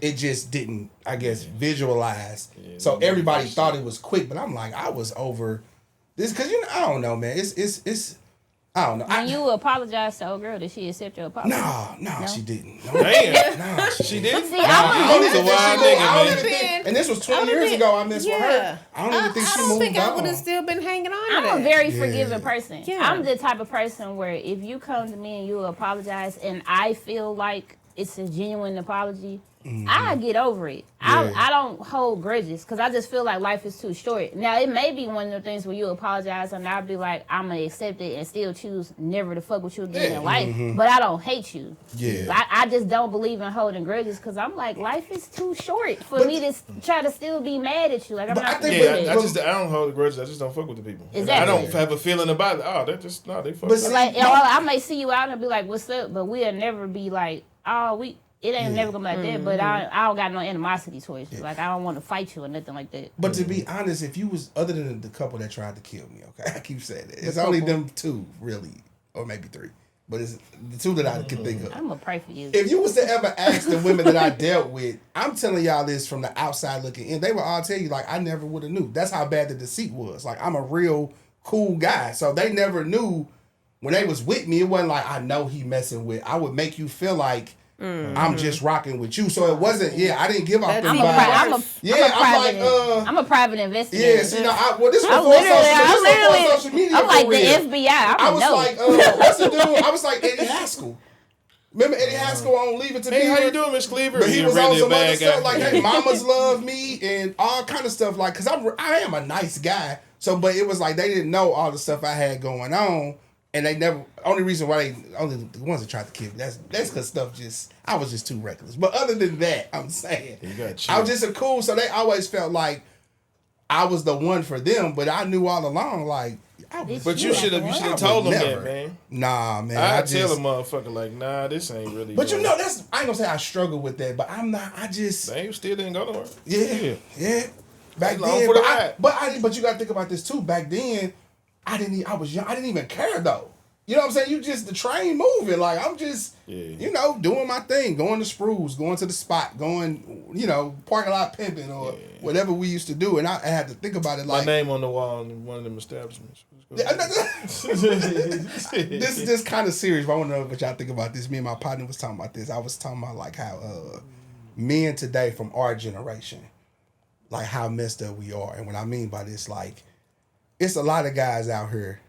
It just didn't, I guess, visualize. So everybody thought it was quick, but I'm like, I was over this, because I don't know, man. It's I don't know. When you apologized to old girl, did she accept your apology? No, she didn't. No. Damn. No, she didn't? See, I don't even think, and this was 20 years ago I messed with her. I don't even think she moved on. I don't think I would have still been hanging on to that. I'm a very forgiving person. Yeah. I'm the type of person where if you come to me and you apologize and I feel like it's a genuine apology, I get over it. I don't hold grudges, because I just feel like life is too short. Now, it may be one of the things where you apologize and I'll be like, I'm going to accept it and still choose never to fuck with you again in life. But I don't hate you. I just don't believe in holding grudges, because I'm like, life is too short for me to try to still be mad at you. Like, I'm not going to do it. I don't hold grudges. I just don't fuck with the people. Exactly. I don't have a feeling about it. Oh, they're just, no, they fuck with like, I may see you out and be like, what's up? But we'll never be like, it ain't never gonna be like that, but I don't got no animosity towards you. Like, I don't want to fight you or nothing like that. But to be honest, if you was, other than the couple that tried to kill me, okay, I keep saying it. It's only them two, really, or maybe three. But it's the two that I can think of. I'm gonna pray for you. If you was to ever ask the women that I dealt with, I'm telling y'all this from the outside looking in, they would all tell you, like, I never would have knew. That's how bad the deceit was. Like, I'm a real cool guy. So they never knew when they was with me. It wasn't like, I know he messing with. I would make you feel like I'm just rocking with you. So it wasn't, I didn't give off them vibes. I'm a private investigator. Yeah, see, now, this was before social media. I'm like the FBI. I was like, what's the dude? I was like Eddie Haskell. Remember Eddie Haskell on Leave It to Beaver? Hey, how you doing, Miss Cleaver? But he was really on some other stuff like, hey, mamas love me and all kind of stuff. Like, because I am a nice guy. So, but it was like they didn't know all the stuff I had going on. And they never. Only reason why only the ones that tried to kill me. That's because I was just too reckless. But other than that, I'm saying I was just a cool. So they always felt like I was the one for them. But I knew all along, like. But you should have told them that, man. Nah, man. I tell a motherfucker like, nah, this ain't really. But you know, that's I ain't gonna say I struggle with that, but I'm not. I just. Man, you still didn't go to work. Yeah. Back then, but you gotta think about this too. Back then, I was young. I didn't even care though. You know what I'm saying? You just the train moving. Like I'm just, you know, doing my thing, going to Sprues, going to the spot, going, you know, parking lot pimping or whatever we used to do. And I had to think about it like my name on the wall in one of them establishments. This is just kind of serious. But I want to know what y'all think about this. Me and my partner was talking about this. I was talking about like how men today from our generation, like how messed up we are. And what I mean by this, like, it's a lot of guys out here,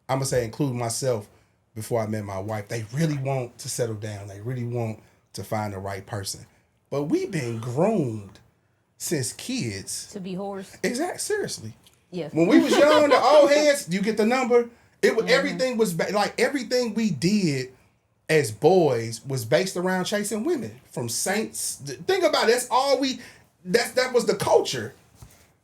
I'm going to say including myself, before I met my wife, they really want to settle down. They really want to find the right person. But we've been groomed since kids. To be whores. Exactly. Seriously. Yeah. When we was young, the old heads, you get the number. It was everything was like everything we did as boys was based around chasing women. From saints, think about it. That's all we. That was the culture.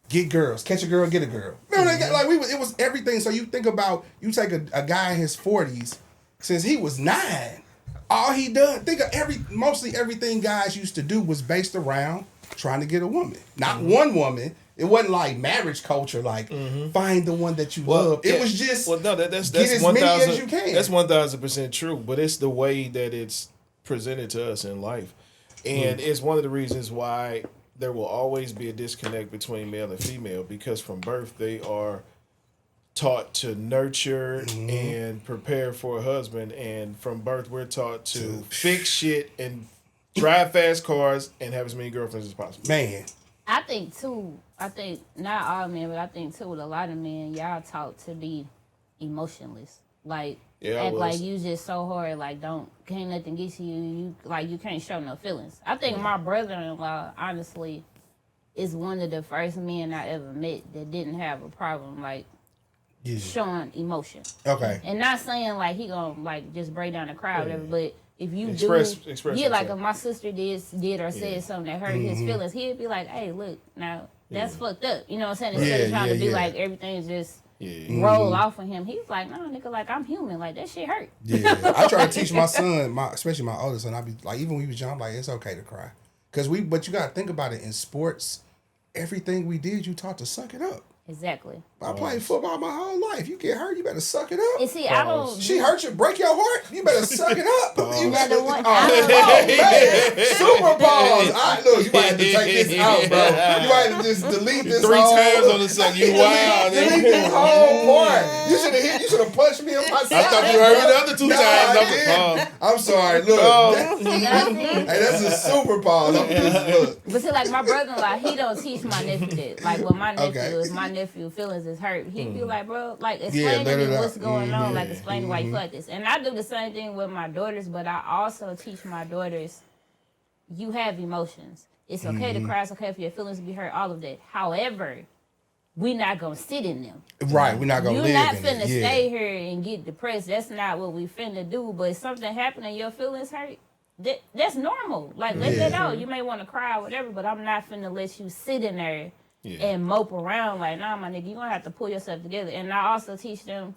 Get girls, catch a girl, get a girl. Remember like it was everything. So you think about you take a guy in his 40s since he was 9. All he done mostly everything guys used to do was based around trying to get a woman. Not one woman. It wasn't like marriage culture, like find the one that you love. It was just that's get as many as you can. That's 1,000% true. But it's the way that it's presented to us in life, and it's one of the reasons why there will always be a disconnect between male and female, because from birth they are taught to nurture and prepare for a husband, and from birth we're taught to fix shit and drive fast cars and have as many girlfriends as possible. Man. I think not all men, but I think too with a lot of men, y'all taught to be emotionless. Like act like you just so hard, like can't nothing get to you. You can't show no feelings. I think my brother-in-law, honestly, is one of the first men I ever met that didn't have a problem showing emotion. Okay. And not saying like he gonna like just break down and cry or whatever, but if you express like if my sister did or said something that hurt his feelings, he'd be like, hey, look, now that's fucked up. You know what I'm saying? Instead of trying to be like everything's just roll off of him. He's like, no, nigga, like I'm human. Like that shit hurt. Yeah. I try to teach my son, especially my oldest son, I be like, even when he was young, I'm like, it's okay to cry. But you gotta think about it in sports, everything we did, you taught to suck it up. Exactly. I played football my whole life. You get hurt, you better suck it up. And see, I don't. She hurt you, break your heart. You better suck it up. You better. Man. Super balls. Look, you might have to take this out, bro. You might have to just delete this 3 times on the suck. You wild. Delete this whole part. You should have hit. You should have punched me in my side. I thought you heard me the other 2 times. I'm sorry. Look. Hey, that's a super pause. Look. But see, like my brother-in-law, he don't teach my nephew that. Like when my nephew is my nephew feelings is hurt, he'd be like, bro, like explain to me what's going on, like explain why you feel like this. And I do the same thing with my daughters, but I also teach my daughters, you have emotions. It's okay to cry, it's okay for your feelings to be hurt, all of that. However, we're not gonna sit in them. Right, we're not gonna live in it. You're not finna stay here and get depressed. That's not what we finna do. But if something happened and your feelings hurt, that's normal. Like let that out. You may want to cry or whatever, but I'm not finna let you sit in there and mope around like, nah, my nigga, you're gonna have to pull yourself together. And I also teach them,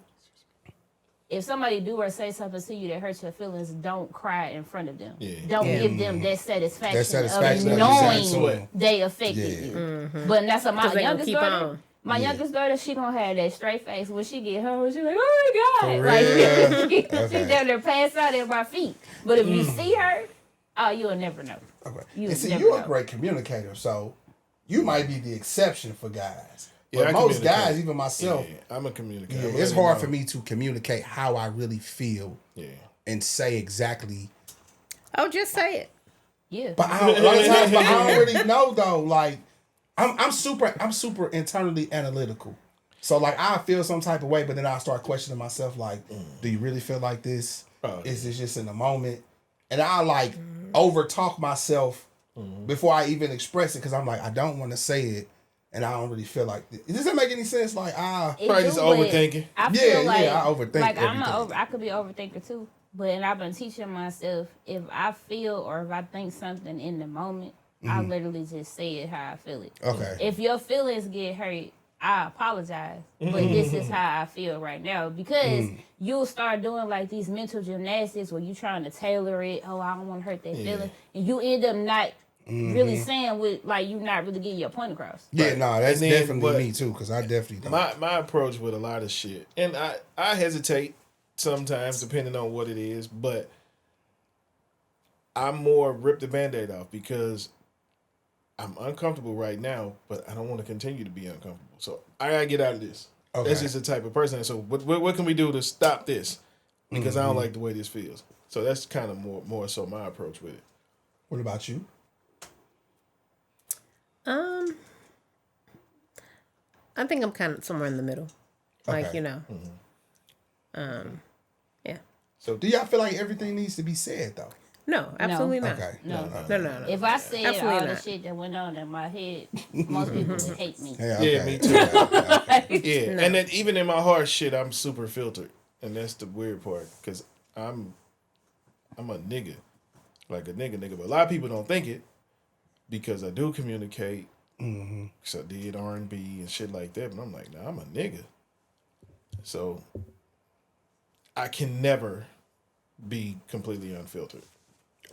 if somebody do or say something to you that hurts your feelings, don't cry in front of them. Don't give them that satisfaction of knowing they affected you. But that's what my youngest daughter. My youngest daughter, she gonna have that straight face when she get home. She like, oh my God, like she down there pass out at my feet. But if you see her, you'll never know. Okay. You're a great communicator, so you might be the exception for guys. But most guys, even myself, I'm a communicator. It's hard for me to communicate how I really feel and say exactly. Oh, just say it. Yeah. But a lot of times, I don't really know though. Like, I'm super internally analytical. So like I feel some type of way, but then I start questioning myself. Like, do you really feel like this? Is this just in the moment? And I like over talk myself before I even express it, because I'm like, I don't want to say it and I don't really feel like does that make any sense? Like probably just overthinking. I feel I overthink. Like everything. I could be an overthinker too. But I've been teaching myself if I feel or if I think something in the moment, I literally just say it how I feel it. Okay. If your feelings get hurt, I apologize, but this is how I feel right now, because you'll start doing like these mental gymnastics where you trying to tailor it. Oh, I don't want to hurt that feeling, and you end up not really saying what, like, you not really getting your point across. Yeah, right. no, that's definitely me too, because I definitely don't. My approach with a lot of shit, and I hesitate sometimes depending on what it is, but I'm more rip the Band-Aid off because I'm uncomfortable right now, but I don't want to continue to be uncomfortable. So I gotta get out of this. Okay. That's just the type of person. So what can we do to stop this? Because I don't like the way this feels. So that's kind of more so my approach with it. What about you? I think I'm kind of somewhere in the middle. Like, Okay. Yeah. So do y'all feel like everything needs to be said though? No, absolutely not. Okay. No. No. If I said Absolutely all the not. shit that went on in my head, most people would hate me. Yeah, me too. Yeah, and then even in my heart shit, I'm super filtered, and that's the weird part, because I'm a nigga, like a nigga. But a lot of people don't think it, because I do communicate. Because I did R&B and shit like that, but I'm like, nah, I'm a nigga. So I can never be completely unfiltered.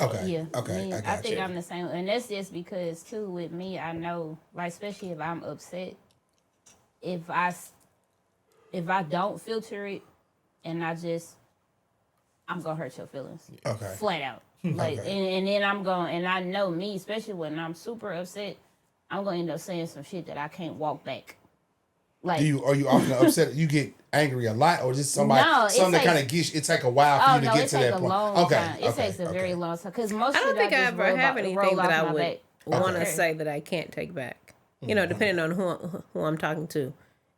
Okay. Yeah. Okay. I think you. I'm the same, and that's just because too with me, I know, like, especially if I'm upset, if I don't filter it, and I'm gonna hurt your feelings. Okay. Flat out. Like, and then I'm going, and I know me, especially when I'm super upset, I'm gonna end up saying some shit that I can't walk back. Like, are you often upset? You get angry a lot, or just something that kind of gets? It take a while for you to get to that point. Time. It takes a very long time, because most. I don't think I ever have anything that I would want to Okay. say that I can't take back. You know, depending on who I'm talking to,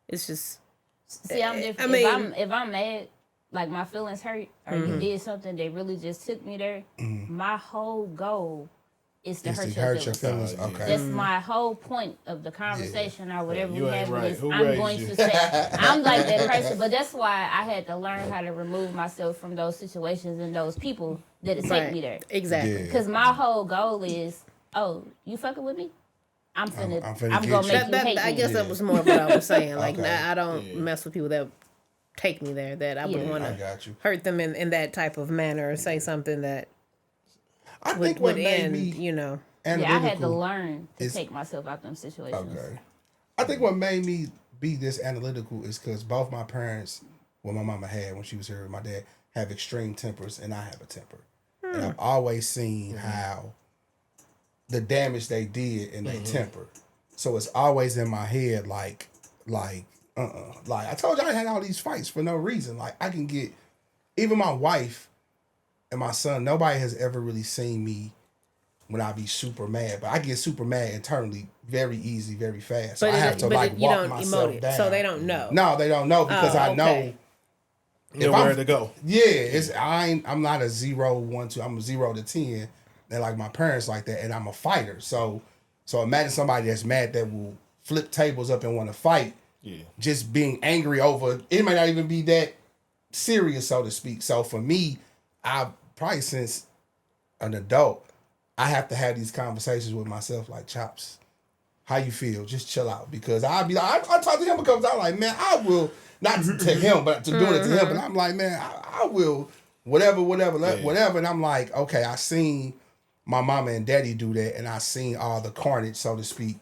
it's just. See, I'm different. If I'm mad, like my feelings hurt, or you did something that really just took me there, my whole goal is to hurt your feelings. Okay. That's my whole point of the conversation or whatever we have. Right. I'm going to say I'm like that person, but that's why I had to learn how to remove myself from those situations and those people that take me there. Exactly. Because my whole goal is, oh, you fucking with me? I'm gonna make you hate me. I guess that was more of what I was saying. Like, I don't mess with people that take me there, that I would want to hurt them in that type of manner, or say something that I think what made end, me, I had to learn to take myself out of them situations. Okay. I think what made me be this analytical is because both my parents, my mama had when she was here with my dad, have extreme tempers, and I have a temper. And I've always seen how the damage they did in their temper. So it's always in my head like I told you I had all these fights for no reason. Like, I can get, even my wife and my son, nobody has ever really seen me when I be super mad, but I get super mad internally very easy, very fast. So I have to walk myself down. So they don't know. No, they don't know, because I know where to go. Yeah, I'm not a 0, 1, 2. I'm a 0 to 10. And like my parents like that, and I'm a fighter. So imagine somebody that's mad that will flip tables up and want to fight. Yeah. Just being angry over it might not even be that serious, so to speak. So for me, I probably since an adult, I have to have these conversations with myself, like, Chops, how you feel? Just chill out. Because I'll be like, I talk to him because I'm like, man, I will, not to him, but to doing it to him. But I'm like, man, I will, whatever. And I'm like, okay, I seen my mama and daddy do that, and I seen all the carnage, so to speak,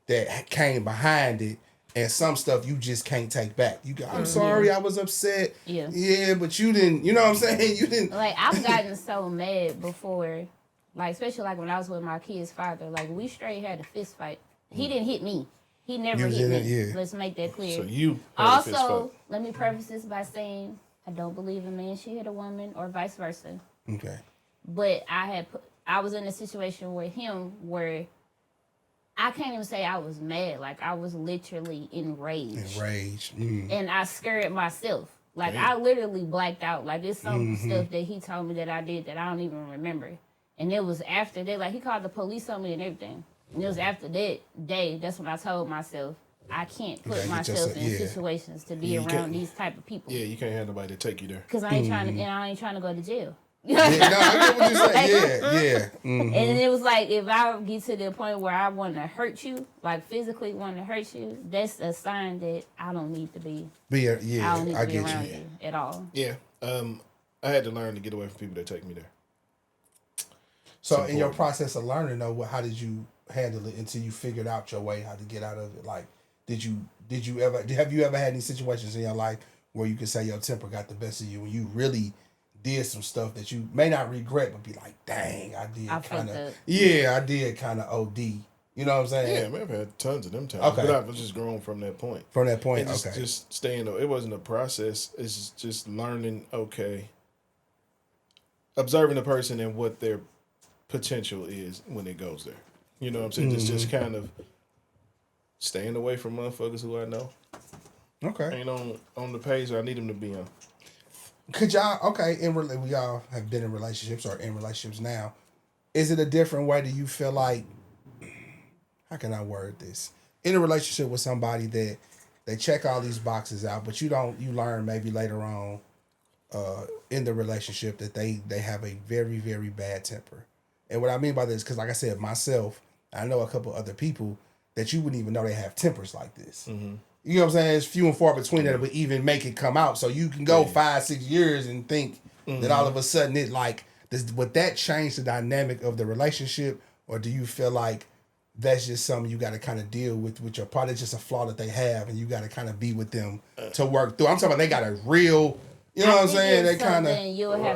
that came behind it. And some stuff you just can't take back. I'm sorry, I was upset. Yeah, but you didn't, you know what I'm saying? You didn't. Like, I've gotten so mad before, like, especially like when I was with my kid's father. Like, we straight had a fist fight. He didn't hit me. He never hit me. Yeah. Let's make that clear. So you also, let me preface this by saying I don't believe a man should hit a woman or vice versa. Okay. But I was in a situation with him where I can't even say I was mad. Like, I was literally enraged. And I scared myself. Like, I literally blacked out. Like, it's some stuff that he told me that I did that I don't even remember. And it was after that. Like, he called the police on me and everything. And it was after that day, that's when I told myself, I can't put myself in situations to be around these type of people. Yeah, you can't have nobody to take you there. Because I ain't trying to, and I ain't trying to go to jail. Yeah, no, I get what you're saying. Yeah. And it was like, if I get to the point where I want to hurt you, like physically want to hurt you, that's a sign that I don't need to be. I don't need to be around you at all. Yeah. I had to learn to get away from people that take me there. So in your process of learning, though, how did you handle it until you figured out your way how to get out of it? Like, have you ever had any situations in your life where you could say your temper got the best of you and you really did some stuff that you may not regret, but be like, dang, I did kind of OD. You know what I'm saying? Yeah, man, I've had tons of them times. Okay. But I've just grown from that point. Just staying, it wasn't a process. It's just learning, observing the person and what their potential is when it goes there. You know what I'm saying? Just kind of staying away from motherfuckers who I know. Okay. Ain't on the page I need them to be on. Could y'all, we all have been in relationships or in relationships now. Is it a different way? Do you feel like, how can I word this? In a relationship with somebody that they check all these boxes out, but you learn maybe later on in the relationship that they have a very, very bad temper. And what I mean by this, because like I said, myself, I know a couple other people that you wouldn't even know they have tempers like this. Mm-hmm. You know what I'm saying? It's few and far between that would even make it come out. So you can go 5-6 years and think that all of a sudden it like, would that change the dynamic of the relationship? Or do you feel like that's just something you got to kind of deal with your partner? It's just a flaw that they have and you got to kind of be with them to work through. I'm talking about they got a real... You know what I'm saying? They kind of...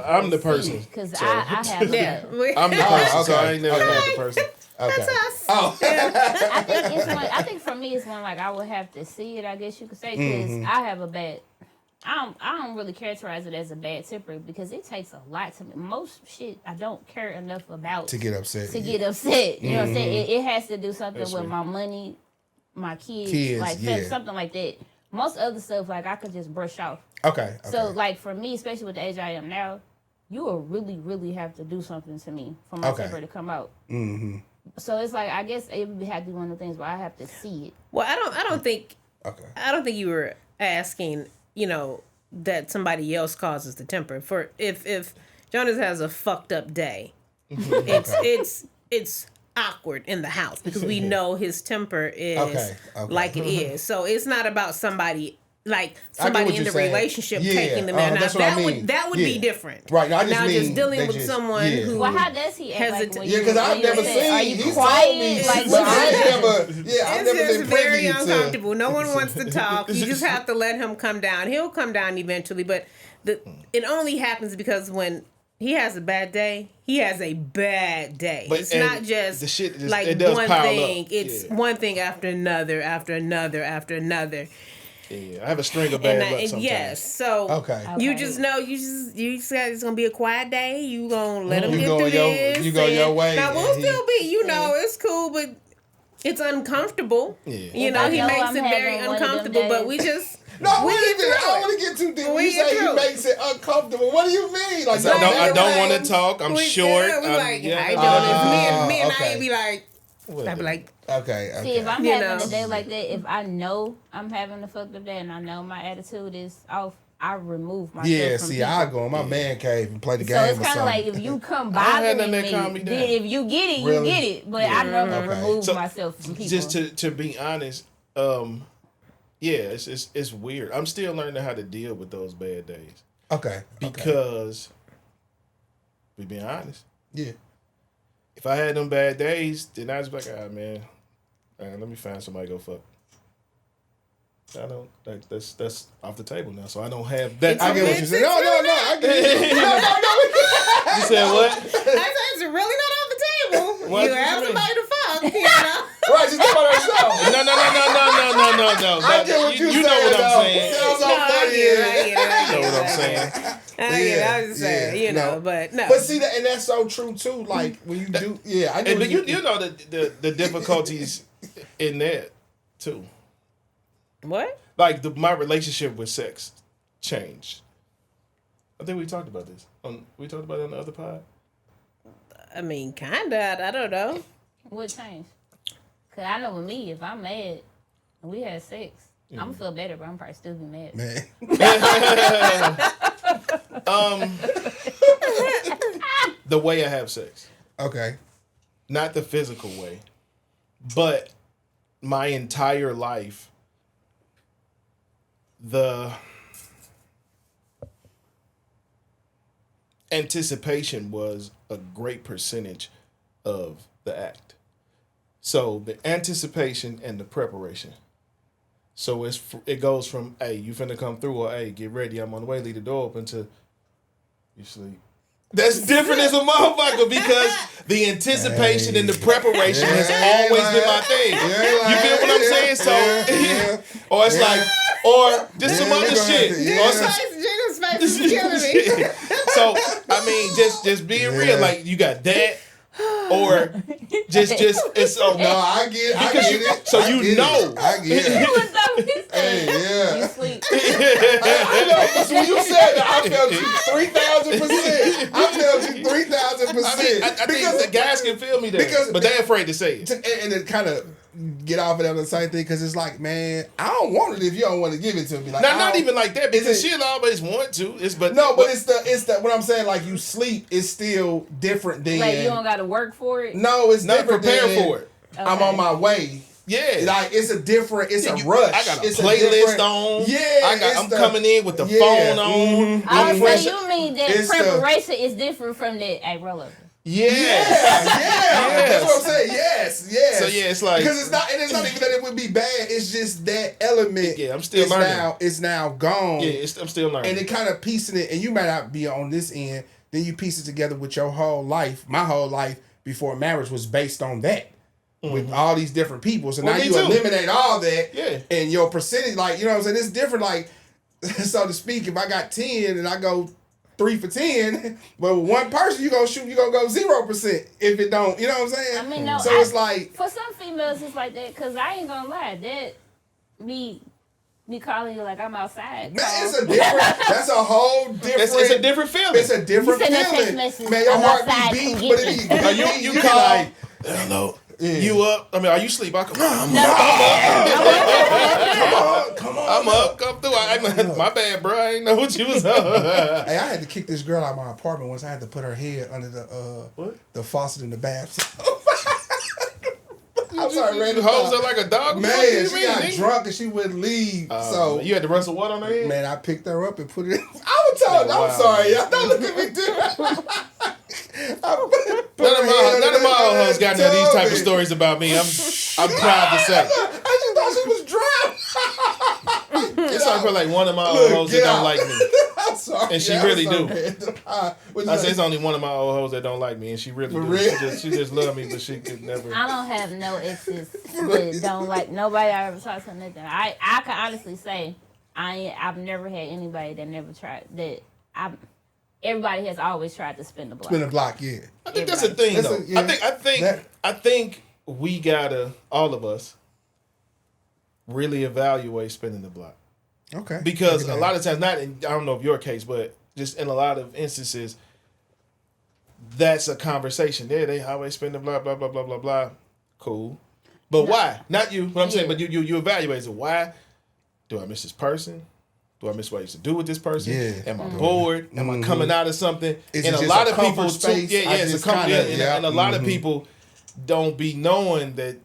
I'm the person. Because I have that. I'm the person, so I ain't never had the person. Okay. That's us. Oh. I think for me it's one like I would have to see it, I guess you could say, because I have a bad... I don't really characterize it as a bad temper because it takes a lot to me. Most shit I don't care enough about to get upset. You know what I'm saying? It has to do something with my money, my kids like something like that. Most other stuff like I could just brush off. Okay. So like for me, especially with the age I am now, you will really, really have to do something to me for my temper to come out. Mm-hmm. So it's like I guess it would have to be one of the things where I have to see it. Well, I don't think you were asking, that somebody else causes the temper. For if Jonas has a fucked up day, it's awkward in the house because we know his temper is like it is. So it's not about somebody like somebody in the relationship taking them there. Now that would be different. Right. No, now just dealing with someone who. Well, how does he act? Because I've never seen. Are you he's quiet? told me, Like, but I've never been very uncomfortable. No one wants to talk. You just have to let him come down. He'll come down eventually, but it only happens because when he has a bad day, he has a bad day. But it's not just the shit like it does one pile thing. Up. It's one thing after another, after another, after another. Yeah, I have a string of bad luck sometimes. Yes, so you just know you said it's gonna be a quiet day. You gonna let him get through this. You go your way. Now we'll still be, it's cool, but it's uncomfortable. Yeah. He makes it very uncomfortable. But we just no. I don't want to get too deep. You say he makes it uncomfortable. What do you mean? Like I don't want to talk. I'm short. Me and I be like. I'd be like, okay. See, if I'm having a day like that, if I know I'm having a fucked up day and I know my attitude is off, I remove myself from people. I go in my man cave and play the game. So it's kind of like if you come bothering me, then if you get it, you get it. But I normally remove myself from people. Just to be honest, it's weird. I'm still learning how to deal with those bad days. Okay. Because, we being honest. Yeah. If I had them bad days, then I was like, man, let me find somebody to go fuck. I don't. That's off the table now, so I don't have that. I get what you said. No, I get it. No. You said what? I said it's really not off the table. What? You have somebody to fuck, Right, just talk about herself. No. I get what you know what I'm saying. I know what I'm saying. I was just saying, but no. But see, and that's so true too. Like when you do, I get. But you know the difficulties in that too. What? Like my relationship with sex changed. I think we talked about this. We talked about it on the other pod. I mean, kinda. I don't know. What changed? Cause I know with me, if I'm mad and we had sex, I'm gonna feel better, but I'm probably still be mad. Man. The way I have sex. Okay. Not the physical way, but my entire life, the anticipation was a great percentage of the act. So the anticipation and the preparation. So it goes from, hey, you finna come through, or hey, get ready, I'm on the way, leave the door open, to you sleep. That's different as a motherfucker, because the anticipation and the preparation has always been my thing. You feel what I'm saying? So, or it's like, or just some other shit. Jacob's face is killing me. So, I mean, just being real, like, you got that, or just it's so No, I get it. So I you get know. it. I get it. Hey, yeah. You sleep. I know, because when you said that, I felt you 3,000%. I felt you 3,000%. I mean, I think the guys can feel me there, but they're afraid to say it. And it kind of get off of that the same thing, because it's like, man, I don't want it if you don't want to give it to me. Like, not even like that, because she'll always want to. It's the what I'm saying, like, you sleep is still different than, like, you don't got to work for it. No, it's not different. Prepare for it. Okay. I'm on my way. Yeah, like, it's a rush. I got a playlist on. Yeah, I'm coming in with the phone on. So you mean that preparation is different from that? Hey, roll over. Yeah. That's what I'm saying. Yes. So yeah, it's like, because it's not even that it would be bad. It's just that element. Yeah, I'm still learning. It's now gone. Yeah, I'm still learning. And it kind of piecing it, and you might not be on this end. Then you piece it together with your whole life. My whole life before marriage was based on that. With all these different people. So now you eliminate all that, and your percentage, like, you know what I'm saying? It's different, like, so to speak. If I got 10 and I go 3 for 10, but with one person, you gonna go 0% if it don't. You know what I'm saying? I mean, no. So it's like, for some females, it's like that, because I ain't gonna lie, that me calling you like I'm outside. Man, it's a different. That's a whole different. It's a different feeling. It's a different feeling. Man, your heart be beat, but you call like, hello. Yeah. You up? I mean, are you asleep? I'm up. Come on. I'm up. Come through. My bad, bro. I ain't know what you was up. Hey, I had to kick this girl out of my apartment once. I had to put her head under the faucet in the bathtub. I'm sorry, Randy. Holds her like a dog. Man, she got drunk and she wouldn't leave. So you had to run some water on her head? Man, I picked her up and put it in. I was told, I'm sorry, y'all. Don't look at me too. None of my old hoes got none of these type of stories about me. I'm proud to say. I just thought she was drowned. It's like one of my old hoes that don't like me. I'm sorry. And she really do. I say it's only one of my old hoes that don't like me, and she really do. She just love me, but she could never. I don't have no exes that don't like nobody I ever talked to nothing. I can honestly say I've never had anybody that never tried that. Everybody has always tried to spin the block. Spin the block, yeah. I think that's the thing, though. I think we gotta, all of us, really evaluate spinning the block. Okay. Because a lot of times, I don't know if your case, but just in a lot of instances, that's a conversation. Yeah, they always spin the block, blah blah blah blah blah. Cool, but why? Not you. What I'm saying, but you evaluate it. Why do I miss this person? Do I miss what I used to do with this person? Yeah. Am I bored? Am I coming out of something? Is and it a just lot a of people, space? it's a comfort. And a lot of people don't be knowing that.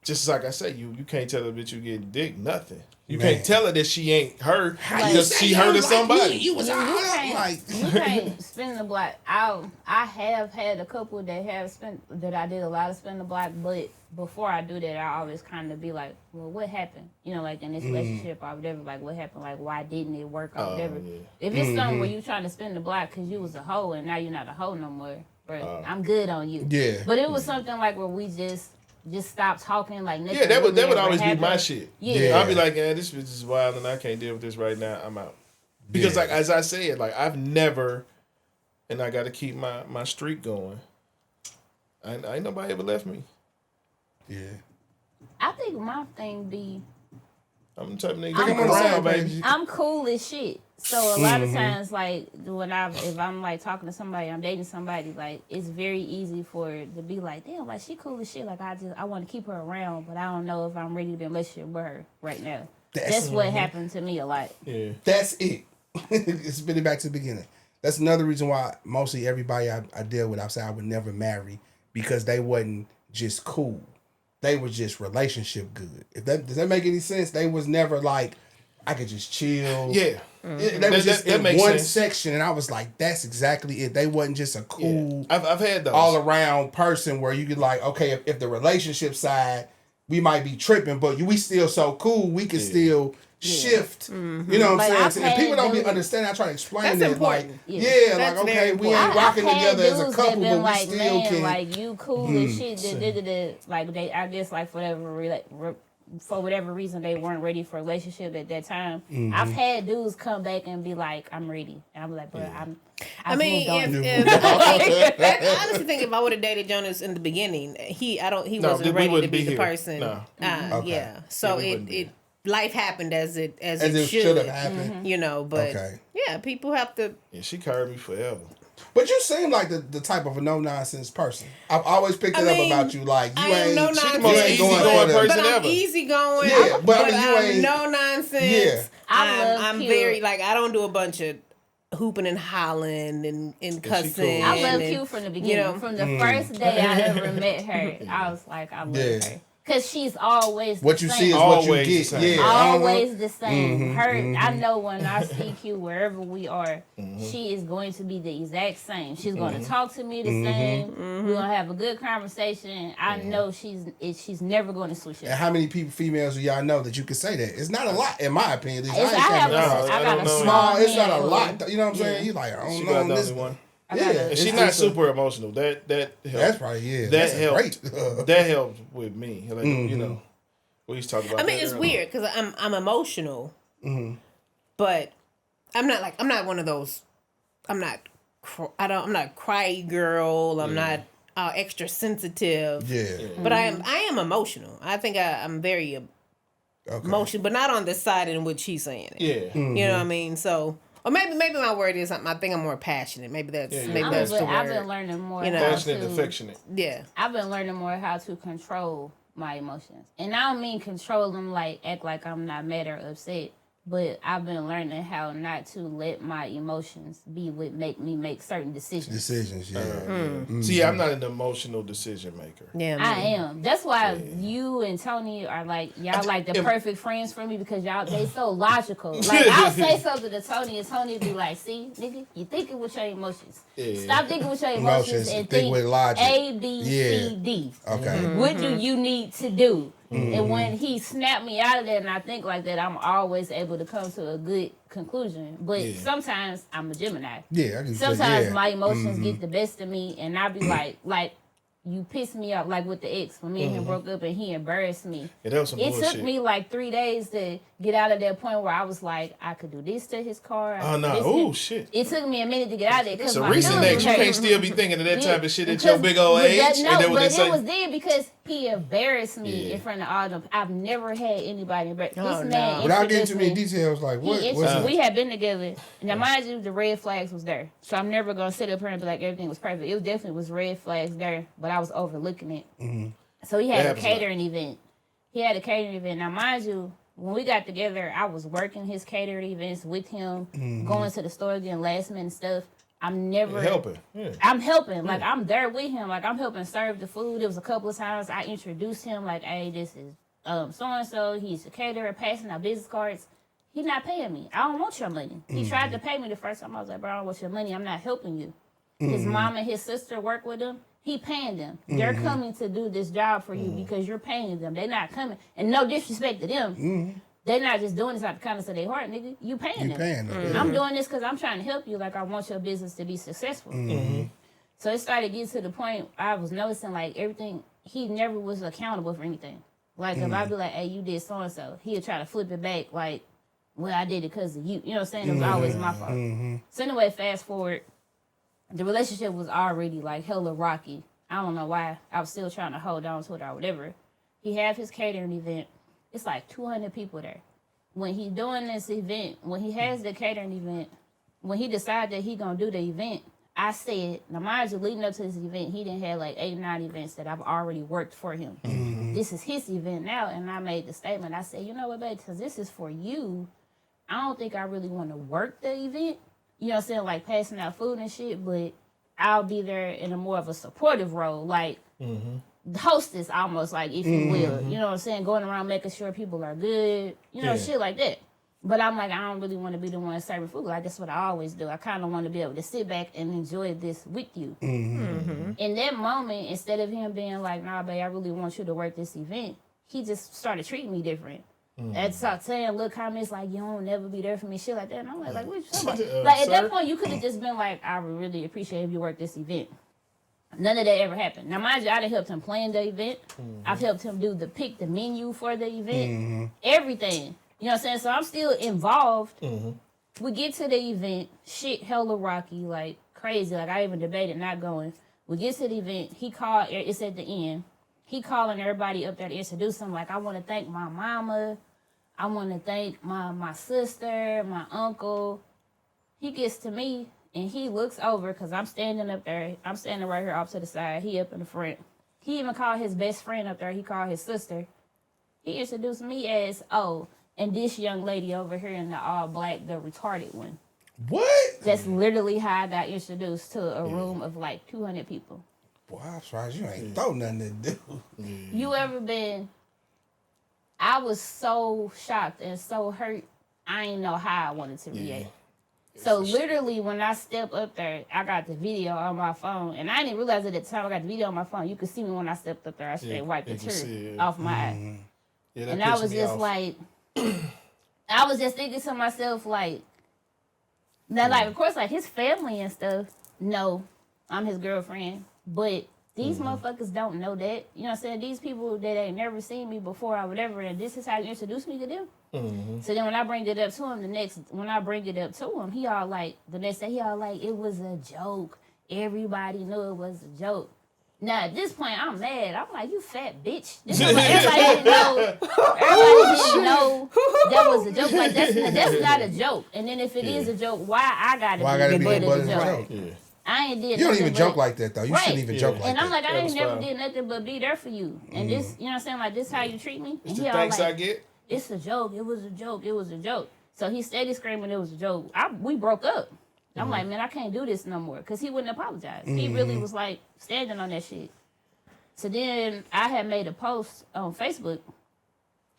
Just like I say, you can't tell her that you getting dick, nothing. You can't tell her that she ain't her because she heard of somebody. You can't spin the block. I have had a couple that I did a lot of spin the block, but before I do that, I always kind of be like, well, what happened? You know, like in this relationship or whatever, like what happened? Like why didn't it work or whatever? Yeah. If it's something where you trying to spin the block because you was a hoe and now you're not a hoe no more, bro, I'm good on you. Yeah. But it was something like where we just stop talking, like nothing. Yeah, that would always happen. be my shit. Yeah. I'd be like, yeah, this bitch is wild and I can't deal with this right now. I'm out. Because like as I said, like I've never, and I got to keep my streak going. Ain't nobody ever left me. Yeah. I think my thing be I'm the type of nigga you around, baby. I'm cool as shit. So a lot of times, like if I'm like talking to somebody, I'm dating somebody, like it's very easy for it to be like, damn, like she cool as shit. Like I want to keep her around, but I don't know if I'm ready to be in a relationship with her right now. That's what happened to me a lot. Yeah, that's it. It's spinning back to the beginning. That's another reason why mostly everybody I deal with outside I would never marry, because they wasn't just cool. They were just relationship good. Does that make any sense? They was never like, I could just chill. Yeah. They was just in one section, and I was like, that's exactly it. They wasn't just a cool, I've had those all around person where you could like, okay, if the relationship side, we might be tripping, but we still so cool, we can still shift. You know what I'm saying? And people don't be understanding. I try to explain that. Important. Like, like, okay, we ain't rocking together as a couple, but we still can. Like, you cool and shit. Like, they, I guess, like, for whatever reason, they weren't ready for a relationship at that time. I've had dudes come back and be like, I'm ready. And I'm like, bro, I mean, I honestly think if I would have dated Jonas in the beginning, he wasn't ready to be the person. No. Yeah. So life happened as it should have happened. You know, but yeah, people have to. Yeah, she carried me forever. But you seem like the type of a no nonsense person. I've always picked it up about you. Like you ain't no nonsense. the most easygoing person but ever. I'm easygoing. Yeah, but I mean, you ain't no nonsense. Yeah, I'm very like I don't do a bunch of hooping and hollering and cussing. Cool. I love Q from the beginning. You know, from the first day I ever met her, I was like, I love her. Because she's always what the you same. see is what you get. Yeah, always the same. I know when I see Q wherever we are, she is going to be the exact same. She's going to talk to me the same. We're going to have a good conversation. I know she's never going to switch it. And how many females do y'all know that you can say that? It's not a lot, in my opinion. At least I got a small. It's not a lot. You know what I'm saying? You like, I don't know. The only one. And she's not super emotional. That helped. That's probably That helped. That helped with me. Like you know, we used to talk about. I mean, it's weird because I'm emotional, but I'm not one of those. I'm not a cry girl. I'm not extra sensitive. Yeah. But I am emotional. I think I'm very emotional, but not on the side in which he's saying it. Yeah. You know what I mean? So. Or maybe my word is I think I'm more passionate. Maybe that's the word. I've been learning more. Passionate and affectionate. Yeah. I've been learning more how to control my emotions, and I don't mean control them like act like I'm not mad or upset. But I've been learning how not to let my emotions be what make me make certain decisions. See, I'm not an emotional decision maker. Yeah, I am. That's why you and Tony are like the perfect friends for me because they so logical. Like I'll say something to Tony and Tony be like, "See, nigga, you thinking with your emotions. Stop thinking with your emotions and think with logic. A, B, C, D. Okay. What do you need to do?" And when he snapped me out of that and I think like that, I'm always able to come to a good conclusion. But sometimes I'm a Gemini. Yeah, I can sometimes my emotions get the best of me and I be like, you pissed me off, like with the ex when me and him broke up and he embarrassed me. It took me like 3 days to get out of that point where I was like, I could do this to his car. Oh no! Oh shit! It took me a minute to get out of there. It's a recent ex. You can't still be thinking of that type of shit at your big old age. It was then because he embarrassed me in front of all them. I've never had anybody embarrass. This man, without getting too many details, like what? We had been together. Now, mind you, the red flags was there, so I'm never gonna sit up here and be like everything was perfect. It definitely was red flags there, but I was overlooking it. So he had a catering event. Now, mind you, when we got together, I was working his catering events with him, going to the store, getting last minute stuff. I'm never helping. I'm helping. Like I'm there with him. Like I'm helping serve the food. There was a couple of times I introduced him. Like, hey, this is so and so. He's a caterer, passing out business cards. He's not paying me. I don't want your money. He tried to pay me the first time. I was like, bro, I don't want your money. I'm not helping you. His mom and his sister work with him. He paying them. They're coming to do this job for you because you're paying them. They're not coming. And no disrespect to them. They're not just doing this out of the kindness of their heart, nigga. You paying them. I'm doing this because I'm trying to help you. Like, I want your business to be successful. So it started getting to the point I was noticing, like, everything, he never was accountable for anything. Like, if I be like, hey, you did so-and-so, he'll try to flip it back, like, well, I did it because of you. You know what I'm saying? It was always my fault. So anyway, fast forward, the relationship was already, like, hella rocky. I don't know why. I was still trying to hold on to it or whatever. He had his catering event. It's like 200 people there. when he doing this event, when he has the catering event, when he decided that he gonna do the event, I said, now mind you, leading up to this event, he didn't have like 8 or 9 events that I've already worked for him. This is his event now, and I made the statement. I said, you know what, babe, because this is for you. I don't think I really want to work the event. You know what I'm saying? Like passing out food and shit, but I'll be there in a more of a supportive role, like hostess almost, like, if you will. You know what I'm saying? Going around making sure people are good, you know, shit like that. But I'm like, I don't really want to be the one serving food. Like, that's what I always do. I kind of want to be able to sit back and enjoy this with you. In that moment, instead of him being like, nah, babe, I really want you to work this event, he just started treating me different. And start saying little comments like, you don't never be there for me, shit like that. And I'm like what you talking about? Like, at that point, you could have just been like, I would really appreciate if you work this event. None of that ever happened. Now, mind you, I done helped him plan the event. I've helped him pick the menu for the event. Everything. You know what I'm saying? So I'm still involved. We get to the event, shit hella rocky, like crazy. Like, I even debated not going. We get to the event, he called, it's at the end. He calling everybody up there to introduce him. Like, I want to thank my mama. I want to thank my sister, my uncle. He gets to me, and he looks over, because I'm standing up there. I'm standing right here off to the side. He up in the front. He even called his best friend up there. He called his sister. He introduced me as, and this young lady over here in the all black, the retarded one. What? That's literally how I got introduced to a room of like 200 people. Boy, I'm surprised you ain't throw nothing to do. You ever been... I was so shocked and so hurt, I didn't know how I wanted to react. So literally, when I stepped up there, I got the video on my phone, and I didn't realize at the time I got the video on my phone. You could see me when I stepped up there. I straight wiped the tear off my eye. Yeah, and I was just like... I was just thinking to myself, like, now, like, of course, like, his family and stuff know I'm his girlfriend, but these motherfuckers don't know that. You know what I'm saying? These people that ain't never seen me before or whatever, and this is how you introduce me to them. So then when I bring it up to him, he all like, the next day, he all like, it was a joke. Everybody knew it was a joke. Now, at this point, I'm mad. I'm like, you fat bitch. Everybody didn't know that was a joke. Like, that's not a joke. And then if it is a joke, why I gotta be the butt of the joke? I ain't did. You don't even joke like that, though. You shouldn't even joke like that. And I'm like, I ain't never did nothing but be there for you. And this, you know what I'm saying? Like, this how you treat me? It's the thanks I get. It's a joke. It was a joke. It was a joke. So he steady screaming it was a joke. We broke up. I'm like, man, I can't do this no more. Because he wouldn't apologize. He really was like standing on that shit. So then I had made a post on Facebook.